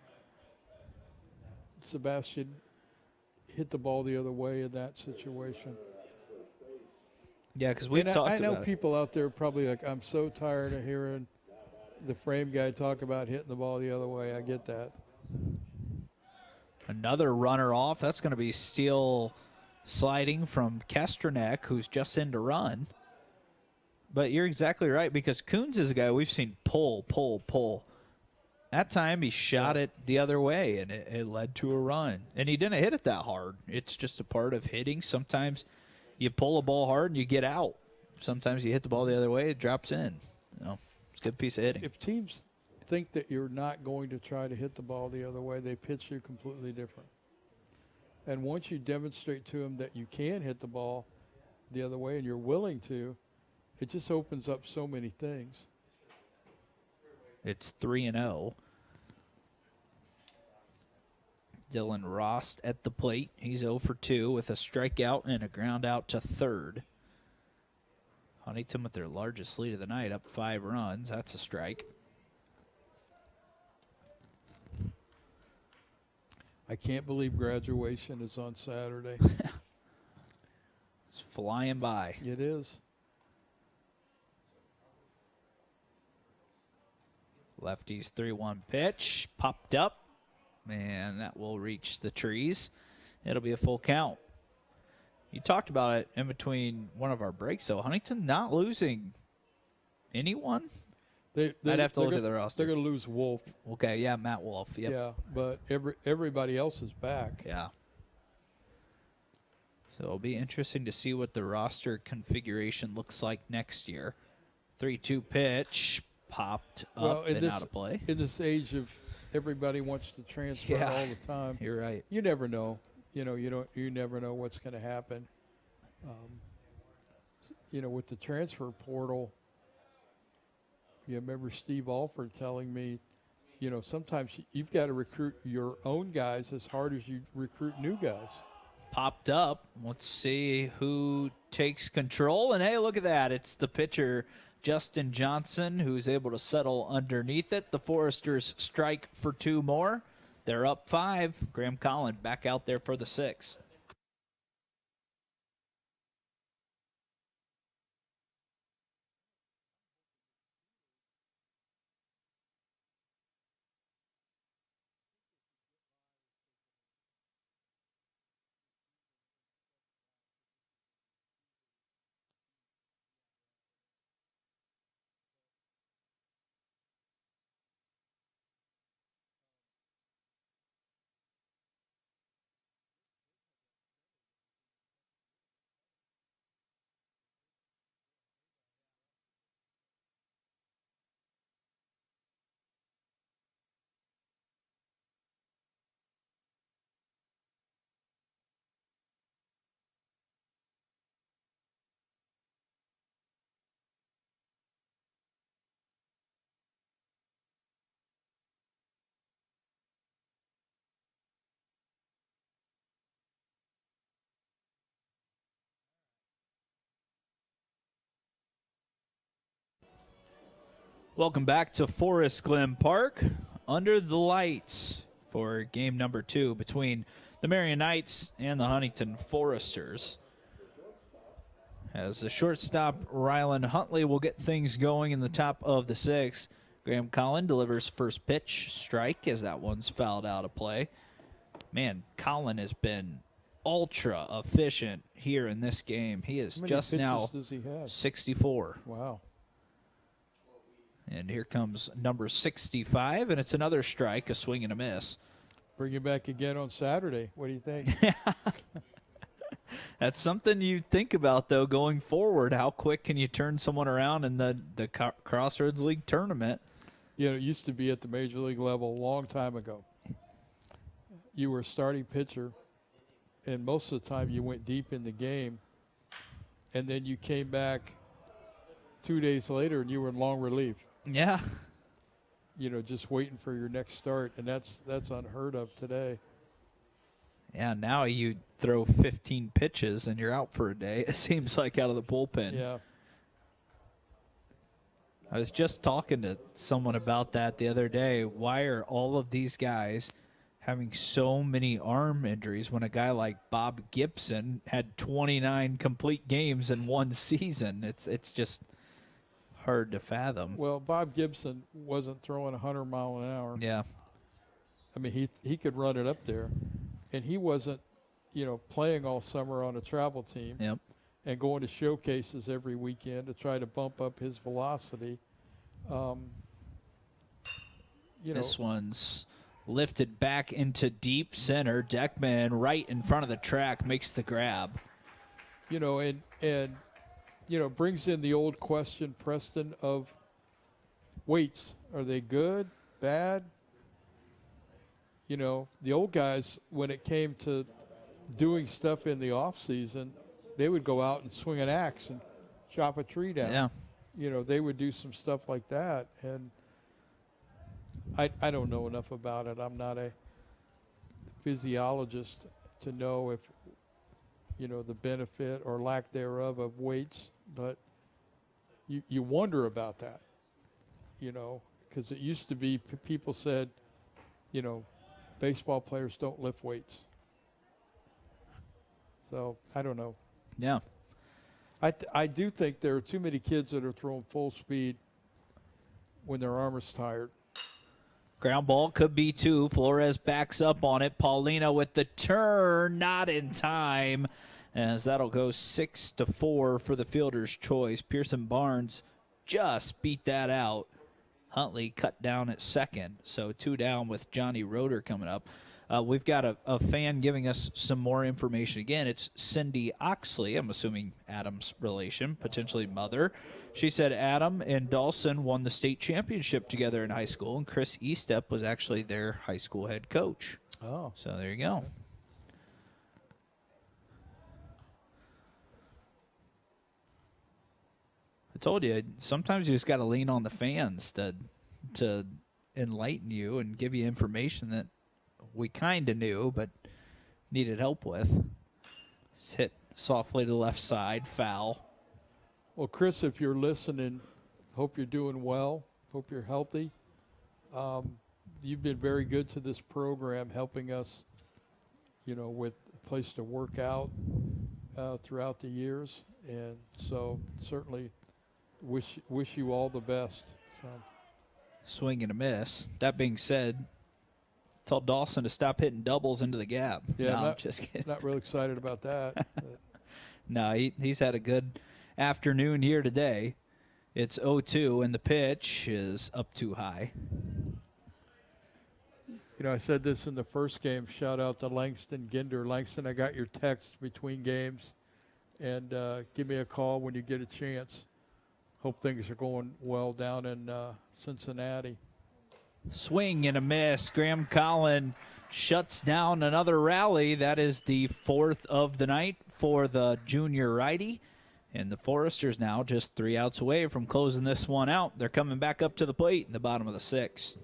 Speaker 2: Sebastian hit the ball the other way in that situation.
Speaker 1: Yeah, because we've talked about it.
Speaker 2: I know people out there probably like, I'm so tired of hearing the frame guy talk about hitting the ball the other way. I get that.
Speaker 1: Another runner off. That's going to be Steele sliding from Kesternak, who's just in to run. But you're exactly right, because Coons is a guy we've seen pull. That time he shot it the other way, and it led to a run. And he didn't hit it that hard. It's just a part of hitting. Sometimes you pull a ball hard and you get out. Sometimes you hit the ball the other way, it drops in. It's a good piece of hitting.
Speaker 2: If teams think that you're not going to try to hit the ball the other way, they pitch you completely different. And once you demonstrate to them that you can hit the ball the other way and you're willing to, it just opens up so many things.
Speaker 1: It's 3-0. Dylan Rost at the plate. He's 0 for 2 with a strikeout and a ground out to third. Huntington with their largest lead of the night, up 5 runs. That's a strike.
Speaker 2: I can't believe graduation is on Saturday.
Speaker 1: It's flying by.
Speaker 2: It is.
Speaker 1: Lefty's 3-1 pitch. Popped up. And that will reach the trees. It'll be a full count. You talked about it in between one of our breaks, though. Huntington not losing anyone? I'd have to look at the roster.
Speaker 2: They're going to lose Wolf.
Speaker 1: Okay, yeah, Matt Wolf. Yep.
Speaker 2: Yeah, but everybody else is back.
Speaker 1: Yeah. So it'll be interesting to see what the roster configuration looks like next year. 3-2 pitch, popped up and out of play.
Speaker 2: In this age of everybody wants to transfer all the time,
Speaker 1: you're right.
Speaker 2: You never know. You never know what's going to happen. With the transfer portal, you remember Steve Alford telling me, sometimes you've got to recruit your own guys as hard as you recruit new guys.
Speaker 1: Popped up. Let's see who takes control. And hey, look at that. It's the pitcher, Justin Johnson, who's able to settle underneath it. The Foresters strike for 2 more. They're up 5. Graham Collin back out there for the 6th. Welcome back to Forest Glen Park. Under the lights for game number 2 between the Marian Knights and the Huntington Foresters. As the shortstop, Rylan Huntley, will get things going in the top of the 6th. Graham Collin delivers first pitch, strike, as that one's fouled out of play. Man, Collin has been ultra efficient here in this game. He is just now 64.
Speaker 2: Wow.
Speaker 1: And here comes number 65, and it's another strike, a swing and a miss.
Speaker 2: Bring you back again on Saturday. What do you think?
Speaker 1: That's something you think about, though, going forward. How quick can you turn someone around in the Crossroads League tournament?
Speaker 2: It used to be at the Major League level a long time ago. You were a starting pitcher, and most of the time you went deep in the game, and then you came back 2 days later and you were in long relief.
Speaker 1: Yeah.
Speaker 2: Just waiting for your next start, and that's unheard of today.
Speaker 1: Yeah, now you throw 15 pitches and you're out for a day, it seems like, out of the bullpen.
Speaker 2: Yeah.
Speaker 1: I was just talking to someone about that the other day. Why are all of these guys having so many arm injuries when a guy like Bob Gibson had 29 complete games in one season? It's just hard to fathom.
Speaker 2: Well, Bob Gibson wasn't throwing 100 mile an hour.
Speaker 1: Yeah.
Speaker 2: I mean, he could run it up there. And he wasn't, playing all summer on a travel team.
Speaker 1: Yep.
Speaker 2: And going to showcases every weekend to try to bump up his velocity.
Speaker 1: This one's lifted back into deep center. Deckman right in front of the track makes the grab.
Speaker 2: Brings in the old question, Preston, of weights. Are they good, bad? The old guys, when it came to doing stuff in the off season, they would go out and swing an axe and chop a tree down.
Speaker 1: Yeah.
Speaker 2: They would do some stuff like that. And I don't know enough about it. I'm not a physiologist to know if, the benefit or lack thereof of weights. But you wonder about that, because it used to be people said, baseball players don't lift weights. So I don't know.
Speaker 1: Yeah.
Speaker 2: I do think there are too many kids that are throwing full speed when their arm is tired.
Speaker 1: Ground ball could be 2. Flores backs up on it. Paulina with the turn, not in time, as that'll go 6-4 for the fielder's choice. Pearson Barnes just beat that out. Huntley cut down at second, so 2 down with Johnny Roeder coming up. We've got a fan giving us some more information. Again, it's Cindy Oxley. I'm assuming Adam's relation, potentially mother. She said Adam and Dawson won the state championship together in high school, and Chris Estep was actually their high school head coach.
Speaker 2: Oh.
Speaker 1: So there you go. I told you, sometimes you just got to lean on the fans to enlighten you and give you information that we kind of knew but needed help with. It's hit softly to the left side, foul.
Speaker 2: Well, Chris, if you're listening, hope you're doing well. Hope you're healthy. You've been very good to this program, helping us, with a place to work out throughout the years. And so certainly wish you all the best. So.
Speaker 1: Swing and a miss. That being said, tell Dawson to stop hitting doubles into the gap.
Speaker 2: Yeah,
Speaker 1: no, I'm just kidding.
Speaker 2: Not real excited about that.
Speaker 1: No, he's had a good afternoon here today. It's 0-2, and the pitch is up too high.
Speaker 2: I said this in the first game. Shout out to Langston Ginder. Langston, I got your text between games, and give me a call when you get a chance. Hope things are going well down in Cincinnati.
Speaker 1: Swing and a miss. Graham Collin shuts down another rally. That is the fourth of the night for the junior righty. And the Foresters now just 3 outs away from closing this one out. They're coming back up to the plate in the bottom of the sixth.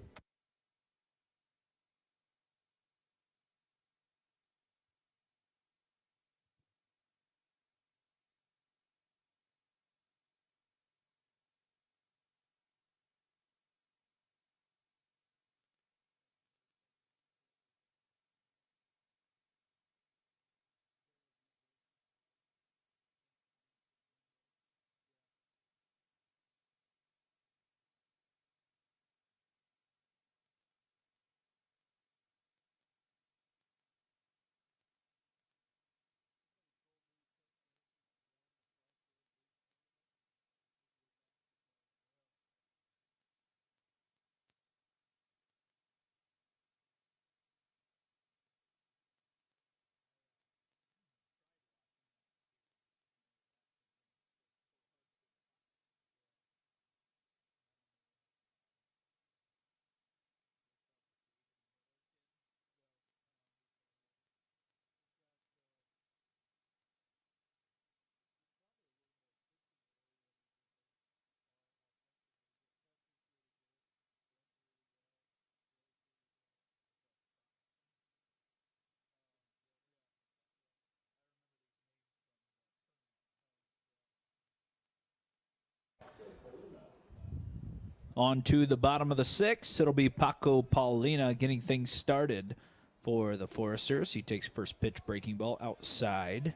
Speaker 1: On to the bottom of the sixth. It'll be Paco Paulina getting things started for the Foresters. He takes first pitch, breaking ball outside.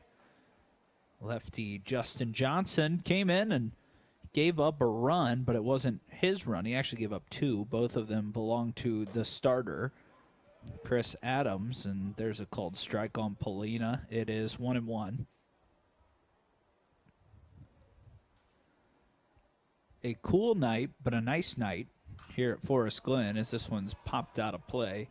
Speaker 1: Lefty Justin Johnson came in and gave up a run, but it wasn't his run. He actually gave up two. Both of them belong to the starter, Chris Adams, and there's a called strike on Paulina. It is 1-1. A cool night, but a nice night here at Forest Glen as this one's popped out of play.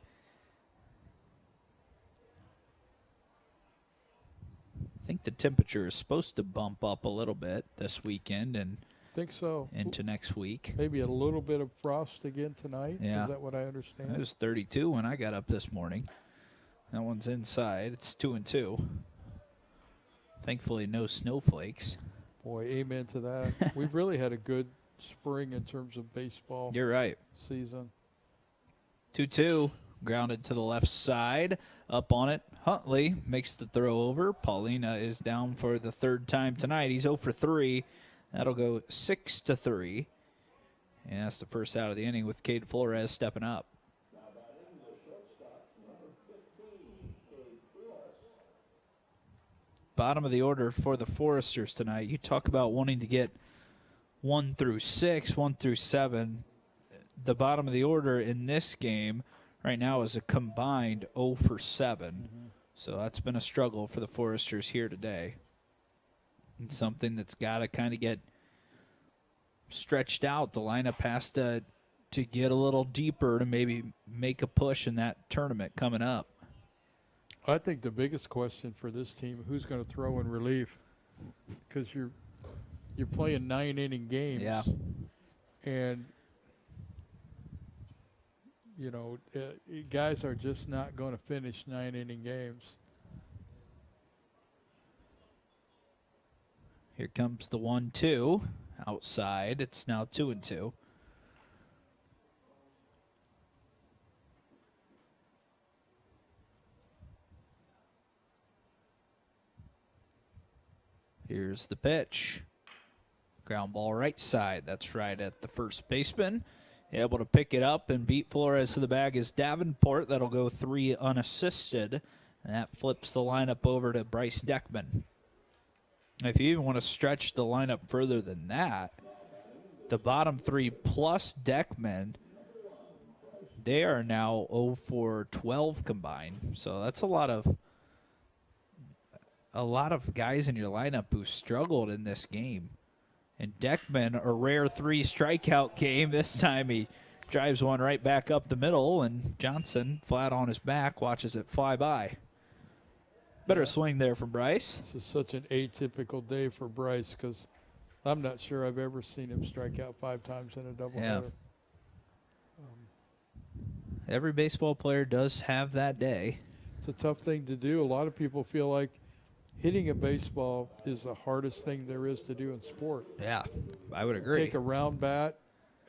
Speaker 1: I think the temperature is supposed to bump up a little bit this weekend and
Speaker 2: think so.
Speaker 1: Into next week.
Speaker 2: Maybe a little bit of frost again tonight.
Speaker 1: Yeah.
Speaker 2: Is that what I understand?
Speaker 1: It was 32 when I got up this morning. That one's inside. It's 2-2. Thankfully, no snowflakes.
Speaker 2: Boy, amen to that. We've really had a good spring in terms of baseball.
Speaker 1: You're right.
Speaker 2: Season.
Speaker 1: 2-2. Grounded to the left side. Up on it. Huntley makes the throw over. Paulina is down for the third time tonight. He's 0 for 3. That'll go 6-3. And that's the first out of the inning with Cade Flores stepping up. Bottom of the order for the Foresters tonight. You talk about wanting to get 1 through 6, 1 through 7. The bottom of the order in this game right now is a combined 0 for 7. Mm-hmm. So that's been a struggle for the Foresters here today. It's something that's got to kind of get stretched out. The lineup has to get a little deeper to maybe make a push in that tournament coming up.
Speaker 2: I think the biggest question for this team, who's going to throw in relief? Because you're playing 9-inning games.
Speaker 1: Yeah.
Speaker 2: And, guys are just not going to finish 9-inning games.
Speaker 1: Here comes the 1-2 outside. It's now 2-2. Here's the pitch. Ground ball right side. That's right at the first baseman. Able to pick it up and beat Flores to the bag is Davenport. That'll go 3 unassisted. And that flips the lineup over to Bryce Deckman. If you even want to stretch the lineup further than that, the bottom 3 plus Deckman, they are now 0 for 12 combined. So that's a lot of guys in your lineup who struggled in this game. And Deckman, a rare 3 strikeout game. This time he drives one right back up the middle, and Johnson, flat on his back, watches it fly by. Better swing there from Bryce.
Speaker 2: This is such an atypical day for Bryce because I'm not sure I've ever seen him strike out 5 times in a doubleheader.
Speaker 1: Every baseball player does have that day.
Speaker 2: It's a tough thing to do. A lot of people feel like hitting a baseball is the hardest thing there is to do in sport.
Speaker 1: Yeah, I would agree.
Speaker 2: Take a round bat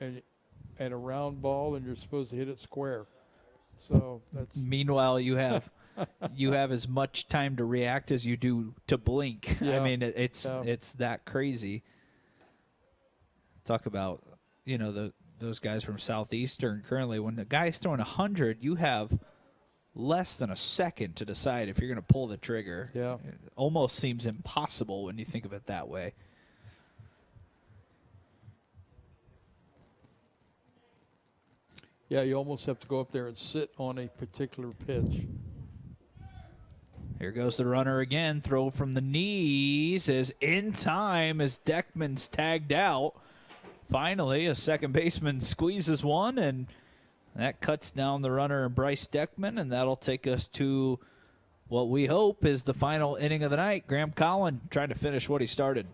Speaker 2: and a round ball, and you're supposed to hit it square. So that's.
Speaker 1: Meanwhile, you have as much time to react as you do to blink.
Speaker 2: Yeah.
Speaker 1: I mean, it's that crazy. Talk about those guys from Southeastern currently. When the guy's throwing 100, you have less than a second to decide if you're going to pull the trigger.
Speaker 2: Yeah.
Speaker 1: It almost seems impossible when you think of it that way.
Speaker 2: Yeah, you almost have to go up there and sit on a particular pitch.
Speaker 1: Here goes the runner again. Throw from the knees is in time as Deckman's tagged out. Finally, a second baseman squeezes one, and that cuts down the runner and Bryce Deckman, and that'll take us to what we hope is the final inning of the night. Graham Collin trying to finish what he started.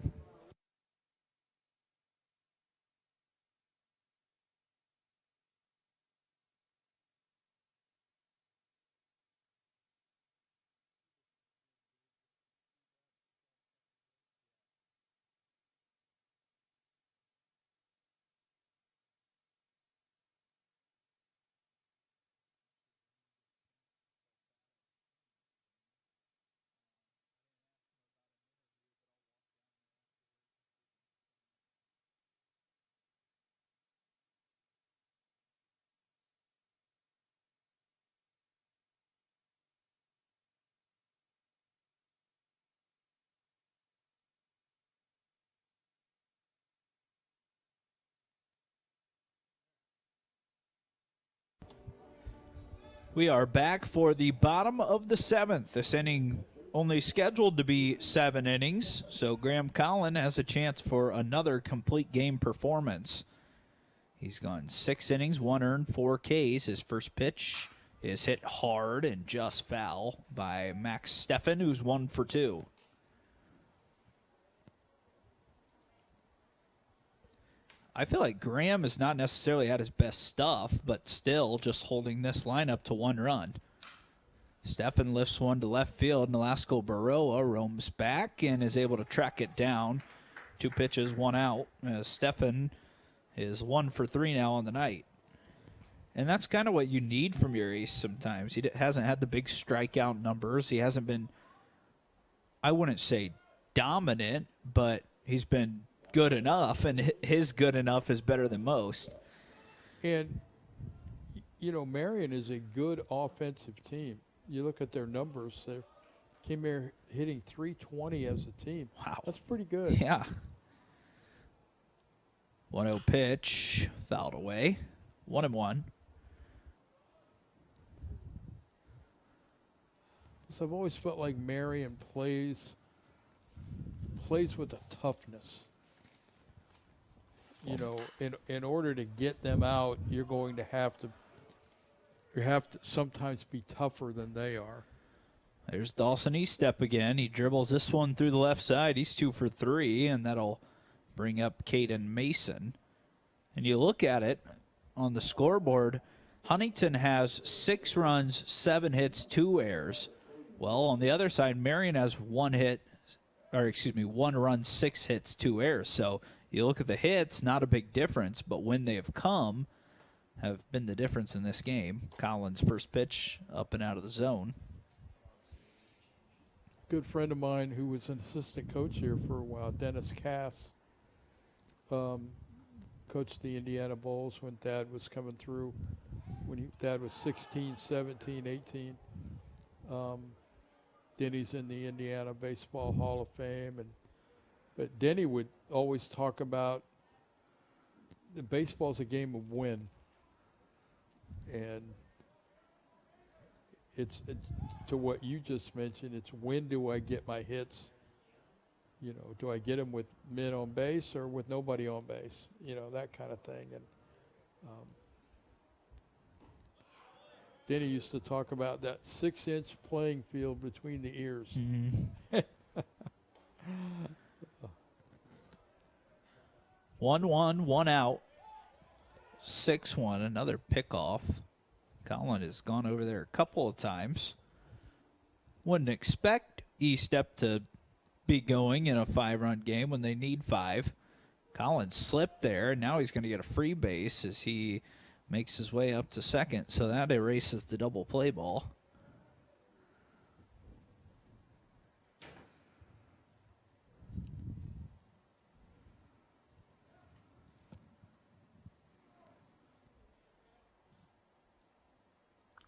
Speaker 1: We are back for the bottom of the 7th. This inning only scheduled to be 7 innings, so Graham Collin has a chance for another complete game performance. He's gone 6 innings, 1 earned, 4 Ks. His first pitch is hit hard and just foul by Max Steffen, who's 1 for 2. I feel like Graham is not necessarily at his best stuff, but still just holding this lineup to 1 run. Steffen lifts one to left field. Nolasco Baroa roams back and is able to track it down. 2 pitches, 1 out. Steffen is 1 for 3 now on the night. And that's kind of what you need from your ace sometimes. He hasn't had the big strikeout numbers. He hasn't been, I wouldn't say dominant, but he's been good enough, and his good enough is better than most.
Speaker 2: And, Marian is a good offensive team. You look at their numbers, they came here hitting .320 as a team.
Speaker 1: Wow.
Speaker 2: That's pretty good.
Speaker 1: Yeah. 1-0 pitch, fouled away. 1-1.
Speaker 2: So I've always felt like Marian plays with a toughness. In order to get them out, you're going to have to sometimes be tougher than they are.
Speaker 1: There's Dawson Eastep again. He dribbles this one through the left side. He's 2 for 3, and that'll bring up Caden Mason. And you look at it on the scoreboard, Huntington has 6 runs, 7 hits, 2 errors. Well, on the other side, Marian has 1 run, 6 hits, 2 errors. So you look at the hits, not a big difference, but when they have come, have been the difference in this game. Collins' first pitch up and out of the zone.
Speaker 2: Good friend of mine who was an assistant coach here for a while, Dennis Cass, coached the Indiana Bulls when Dad was coming through, when Dad was 16, 17, 18. Denny's in the Indiana Baseball Hall of Fame, but Denny would always talk about the baseball's a game of win, and it's to what you just mentioned. It's when do I get my hits? You know, do I get them with men on base or with nobody on base? You know, that kind of thing. And Denny used to talk about that 6-inch playing field between the ears.
Speaker 1: Mm-hmm. 1-1, 1 out. 6-1, another pickoff. Colin has gone over there a couple of times. Wouldn't expect Eastep to be going in a 5-run game when they need 5. Collins slipped there, and now he's going to get a free base as he makes his way up to second. So that erases the double play ball.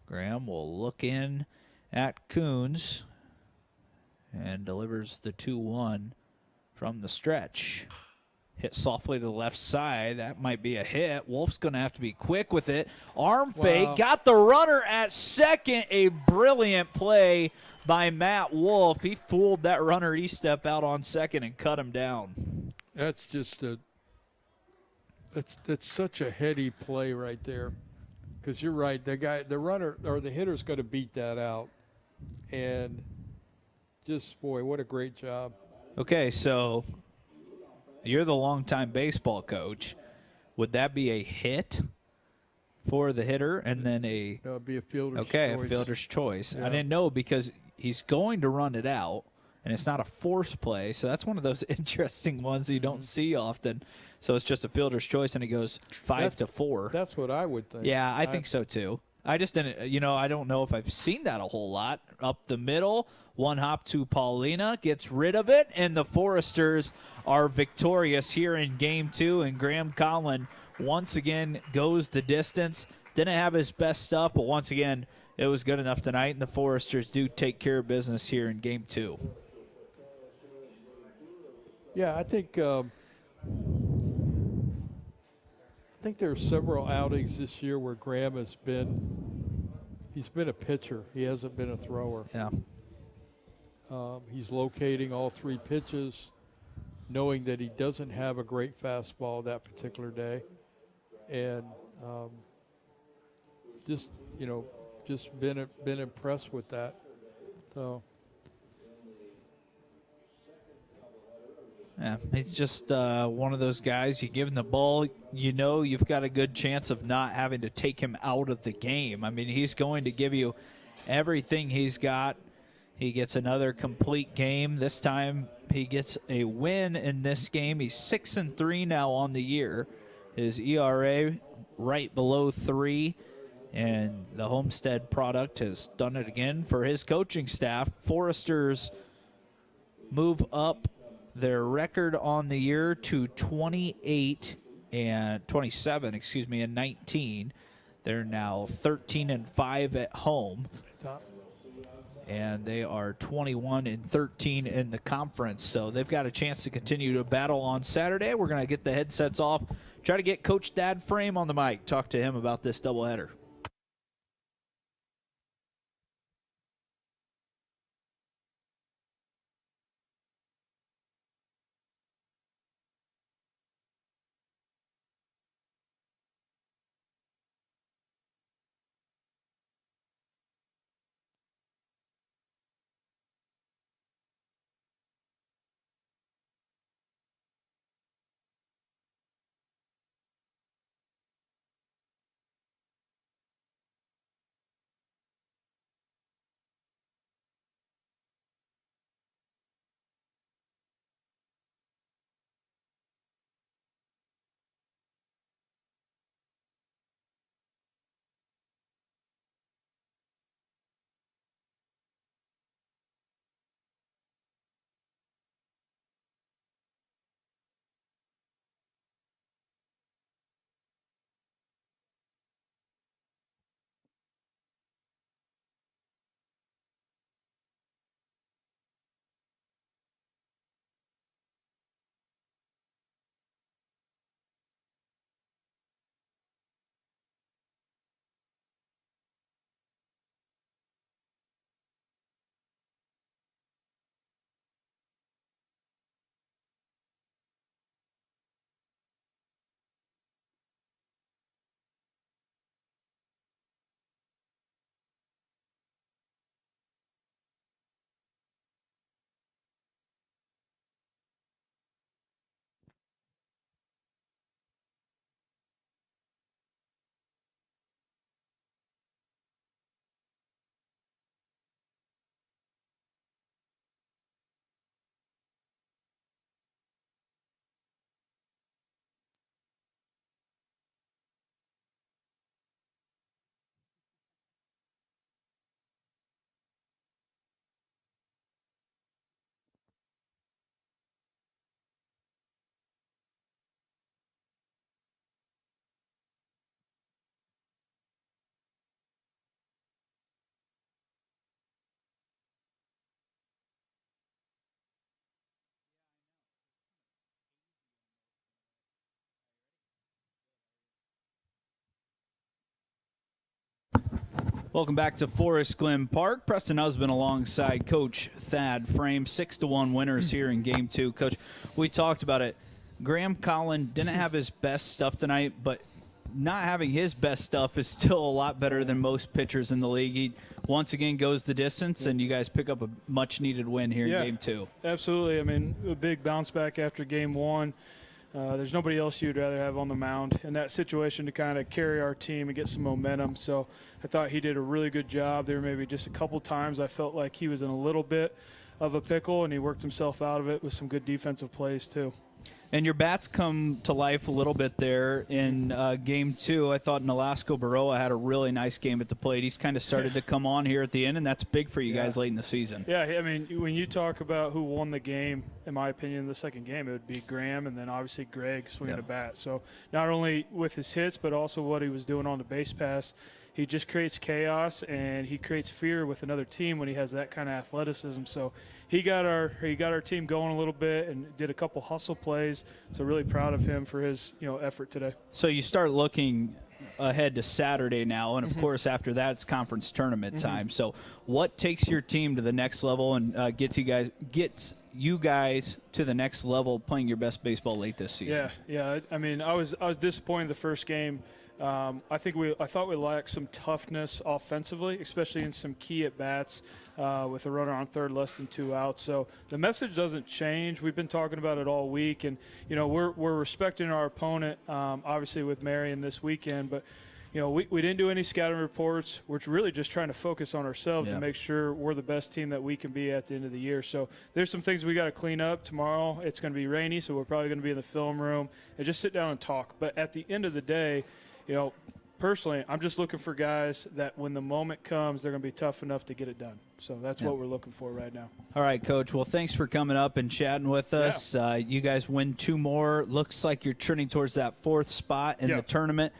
Speaker 1: Graham will look in at Coons and delivers the 2-1 from the stretch. Hit softly to the left side. That might be a hit. Wolf's going to have to be quick with it. Arm fake. Got the runner at second. A brilliant play by Matt Wolf. He fooled that runner Eastep out on second and cut him down.
Speaker 2: That's just that's such a heady play right there. Because you're right, the runner or the hitter's going to beat that out, and just boy, what a great job.
Speaker 1: Okay, so you're the longtime baseball coach. Would that be a hit for the hitter, and then a?
Speaker 2: No, it'd be a fielder's choice.
Speaker 1: Okay, a fielder's choice.
Speaker 2: Yeah.
Speaker 1: I didn't know because he's going to run it out, and it's not a force play, so that's one of those interesting ones that you don't see often. So it's just a fielder's choice, and it goes 5-4.
Speaker 2: That's what I would think.
Speaker 1: Yeah, I think so too. I just didn't, I don't know if I've seen that a whole lot. Up the middle, one hop to Paulina, gets rid of it, and the Foresters are victorious here in Game 2, and Graham Collin once again goes the distance. Didn't have his best stuff, but once again, it was good enough tonight, and the Foresters do take care of business here in Game 2.
Speaker 2: Yeah, I think there are several outings this year where Graham he's been a pitcher. He hasn't been a thrower.
Speaker 1: Yeah.
Speaker 2: He's locating all 3 pitches, knowing that he doesn't have a great fastball that particular day, and just been impressed with that. So.
Speaker 1: Yeah, he's just one of those guys. You give him the ball, you've got a good chance of not having to take him out of the game. I mean, he's going to give you everything he's got. He gets another complete game. This time he gets a win in this game. He's 6-3 now on the year. His ERA right below 3, and the Homestead product has done it again for his coaching staff. Foresters move up their record on the year to 27, and 19. They're now 13-5 at home, and they are 21-13 in the conference. So they've got a chance to continue to battle on Saturday. We're going to get the headsets off, try to get Coach Dad Frame on the mic, talk to him about this doubleheader. Welcome back to Forest Glen Park. Preston Husband alongside Coach Thad Frame. 6-1 winners here in Game 2. Coach, we talked about it. Graham Collin didn't have his best stuff tonight, but not having his best stuff is still a lot better than most pitchers in the league. He once again goes the distance, and you guys pick up a much-needed win here in Game 2.
Speaker 3: Absolutely. I mean, a big bounce back after Game 1. There's nobody else you'd rather have on the mound in that situation to kind of carry our team and get some momentum. So I thought he did a really good job. There were maybe just a couple times I felt like he was in a little bit of a pickle, and he worked himself out of it with some good defensive plays too.
Speaker 1: And your bats come to life a little bit there in Game 2. I thought Nolasco Baroa had a really nice game at the plate. He's kind of started to come on here at the end, and that's big for you guys late in the season.
Speaker 3: Yeah, I mean, when you talk about who won the game, in my opinion, in the second game, it would be Graham and then obviously Greg swinging a bat. So not only with his hits, but also what he was doing on the base pass. He just creates chaos, and he creates fear with another team when he has that kind of athleticism. So he got our team going a little bit and did a couple hustle plays. So really proud of him for his effort today.
Speaker 1: So you start looking ahead to Saturday now, and of course after that it's conference tournament time. So what takes your team to the next level and gets you guys to the next level playing your best baseball late this season?
Speaker 3: Yeah. I mean, I was disappointed the first game. I thought we lacked some toughness offensively, especially in some key at bats with a runner on third, less than 2 outs. So the message doesn't change. We've been talking about it all week, and we're respecting our opponent, obviously with Marian this weekend, but. We didn't do any scouting reports. We're really just trying to focus on ourselves and make sure we're the best team that we can be at the end of the year. So there's some things we got to clean up tomorrow. It's going to be rainy, so we're probably going to be in the film room and just sit down and talk. But at the end of the day, personally, I'm just looking for guys that when the moment comes, they're going to be tough enough to get it done. So that's what we're looking for right now.
Speaker 1: All right, Coach. Well, thanks for coming up and chatting with us. You guys win 2 more. Looks like you're trending towards that 4th spot in the tournament.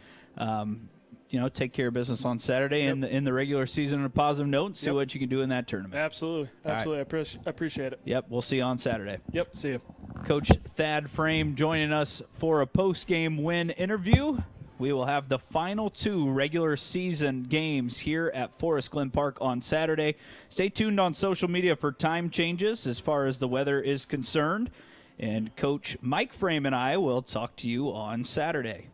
Speaker 1: Take care of business on Saturday and in the regular season on a positive note and see what you can do in that tournament.
Speaker 3: Absolutely. Right. I appreciate it.
Speaker 1: Yep, we'll see you on Saturday.
Speaker 3: Yep, see you.
Speaker 1: Coach Thad Frame joining us for a post-game win interview. We will have the final 2 regular season games here at Forest Glen Park on Saturday. Stay tuned on social media for time changes as far as the weather is concerned. And Coach Mike Frame and I will talk to you on Saturday.